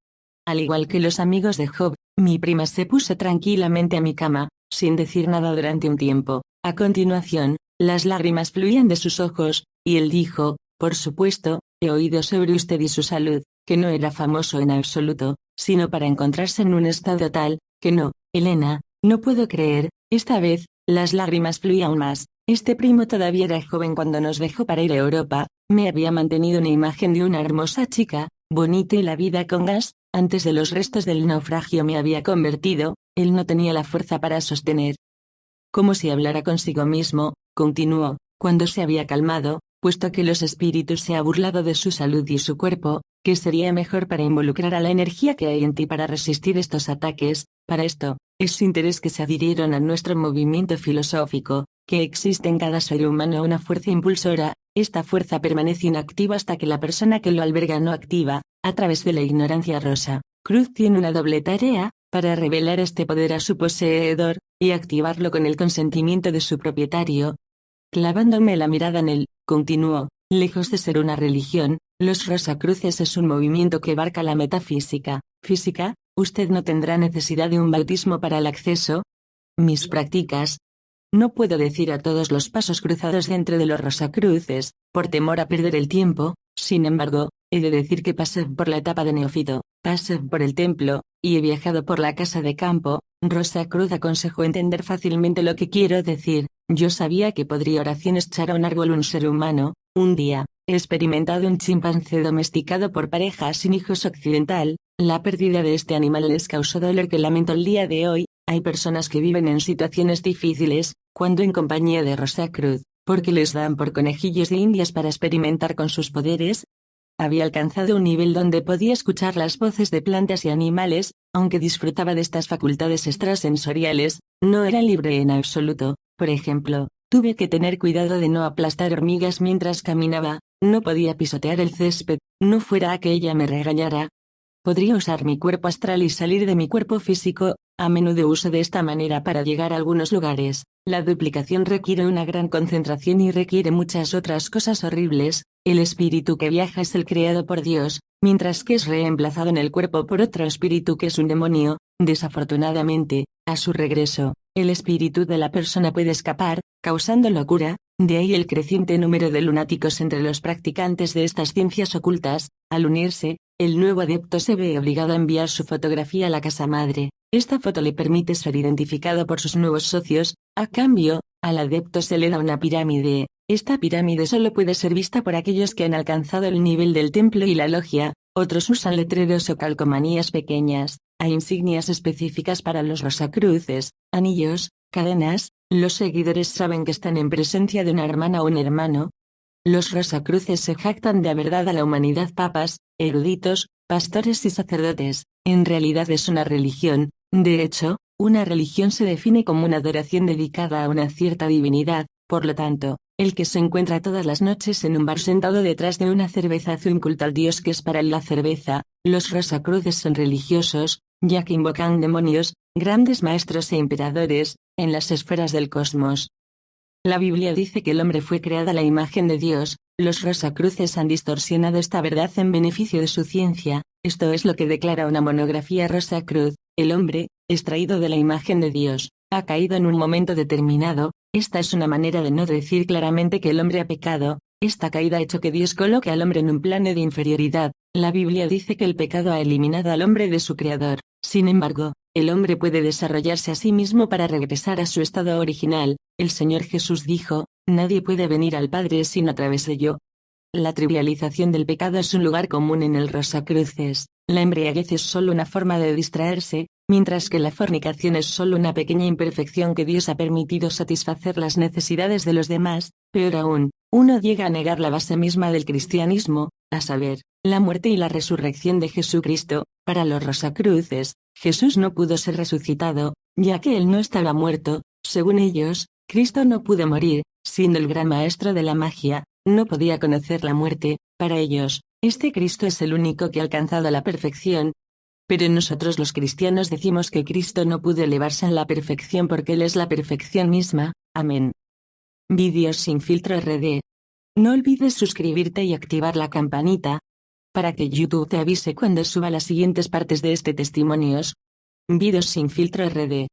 Al igual que los amigos de Job, mi prima se puso tranquilamente a mi cama, sin decir nada durante un tiempo. A continuación, las lágrimas fluían de sus ojos, y él dijo: por supuesto, he oído sobre usted y su salud, que no era famoso en absoluto, sino para encontrarse en un estado tal, que no, Elena, no puedo creer. Esta vez, las lágrimas fluían más. Este primo todavía era joven cuando nos dejó para ir a Europa. Me había mantenido una imagen de una hermosa chica, bonita y la vida con gas. Antes de los restos del naufragio me había convertido. Él no tenía la fuerza para sostener. Como si hablara consigo mismo, continuó, cuando se había calmado: puesto que los espíritus se ha burlado de su salud y su cuerpo, ¿qué sería mejor para involucrar a la energía que hay en ti para resistir estos ataques? Para esto, es su interés que se adhirieron a nuestro movimiento filosófico, que existe en cada ser humano una fuerza impulsora. Esta fuerza permanece inactiva hasta que la persona que lo alberga no activa, a través de la ignorancia rosa. Cruz tiene una doble tarea, para revelar este poder a su poseedor, y activarlo con el consentimiento de su propietario. Clavándome la mirada en él, continuó: lejos de ser una religión, los Rosacruces es un movimiento que abarca la metafísica. Física, usted no tendrá necesidad de un bautismo para el acceso. Mis prácticas. No puedo decir a todos los pasos cruzados dentro de los Rosacruces, por temor a perder el tiempo. Sin embargo, he de decir que pasé por la etapa de neófito, pasé por el templo, y he viajado por la casa de campo. Rosacruz aconsejó entender fácilmente lo que quiero decir. Yo sabía que podría oraciones echar a un árbol un ser humano. Un día, he experimentado un chimpancé domesticado por parejas sin hijos occidental. La pérdida de este animal les causó dolor que lamento el día de hoy. Hay personas que viven en situaciones difíciles, cuando en compañía de Rosacruz, porque les dan por conejillos de indias para experimentar con sus poderes. Había alcanzado un nivel donde podía escuchar las voces de plantas y animales. Aunque disfrutaba de estas facultades extrasensoriales, no era libre en absoluto. Por ejemplo, tuve que tener cuidado de no aplastar hormigas mientras caminaba. No podía pisotear el césped, no fuera a que ella me regañara. Podría usar mi cuerpo astral y salir de mi cuerpo físico. a menudo uso de esta manera para llegar a algunos lugares. La duplicación requiere una gran concentración y requiere muchas otras cosas horribles. El espíritu que viaja es el creado por Dios, mientras que es reemplazado en el cuerpo por otro espíritu que es un demonio. Desafortunadamente, a su regreso, el espíritu de la persona puede escapar, causando locura. De ahí el creciente número de lunáticos entre los practicantes de estas ciencias ocultas. Al unirse, el nuevo adepto se ve obligado a enviar su fotografía a la casa madre. Esta foto le permite ser identificado por sus nuevos socios. A cambio, al adepto se le da una pirámide. Esta pirámide solo puede ser vista por aquellos que han alcanzado el nivel del templo y la logia. Otros usan letreros o calcomanías pequeñas. Hay insignias específicas para los rosacruces, anillos, cadenas. Los seguidores saben que están en presencia de una hermana o un hermano. Los rosacruces se jactan de haber dado a la humanidad papas, eruditos, pastores y sacerdotes. En realidad es una religión. De hecho, una religión se define como una adoración dedicada a una cierta divinidad. Por lo tanto, el que se encuentra todas las noches en un bar sentado detrás de una cerveza hace un culto al Dios que es para él la cerveza. Los rosacruces son religiosos, ya que invocan demonios, grandes maestros e emperadores, en las esferas del cosmos. La Biblia dice que el hombre fue creado a la imagen de Dios. Los rosacruces han distorsionado esta verdad en beneficio de su ciencia. Esto es lo que declara una monografía Rosacruz. El hombre, extraído de la imagen de Dios, ha caído en un momento determinado. Esta es una manera de no decir claramente que el hombre ha pecado. Esta caída ha hecho que Dios coloque al hombre en un plano de inferioridad. La Biblia dice que el pecado ha eliminado al hombre de su creador. Sin embargo, el hombre puede desarrollarse a sí mismo para regresar a su estado original. El Señor Jesús dijo, nadie puede venir al Padre sino a través de yo. La trivialización del pecado es un lugar común en el Rosacruces. La embriaguez es solo una forma de distraerse, mientras que la fornicación es solo una pequeña imperfección que Dios ha permitido satisfacer las necesidades de los demás. Peor aún, uno llega a negar la base misma del cristianismo, a saber, la muerte y la resurrección de Jesucristo. Para los Rosacruces, Jesús no pudo ser resucitado, ya que él no estaba muerto. Según ellos, Cristo no pudo morir, siendo el gran maestro de la magia, no podía conocer la muerte. Para ellos, este Cristo es el único que ha alcanzado la perfección. Pero nosotros los cristianos decimos que Cristo no pudo elevarse en la perfección porque Él es la perfección misma. Amén. Vídeos sin filtro RD. No olvides suscribirte y activar la campanita, para que YouTube te avise cuando suba las siguientes partes de este testimonios. Vídeos sin filtro RD.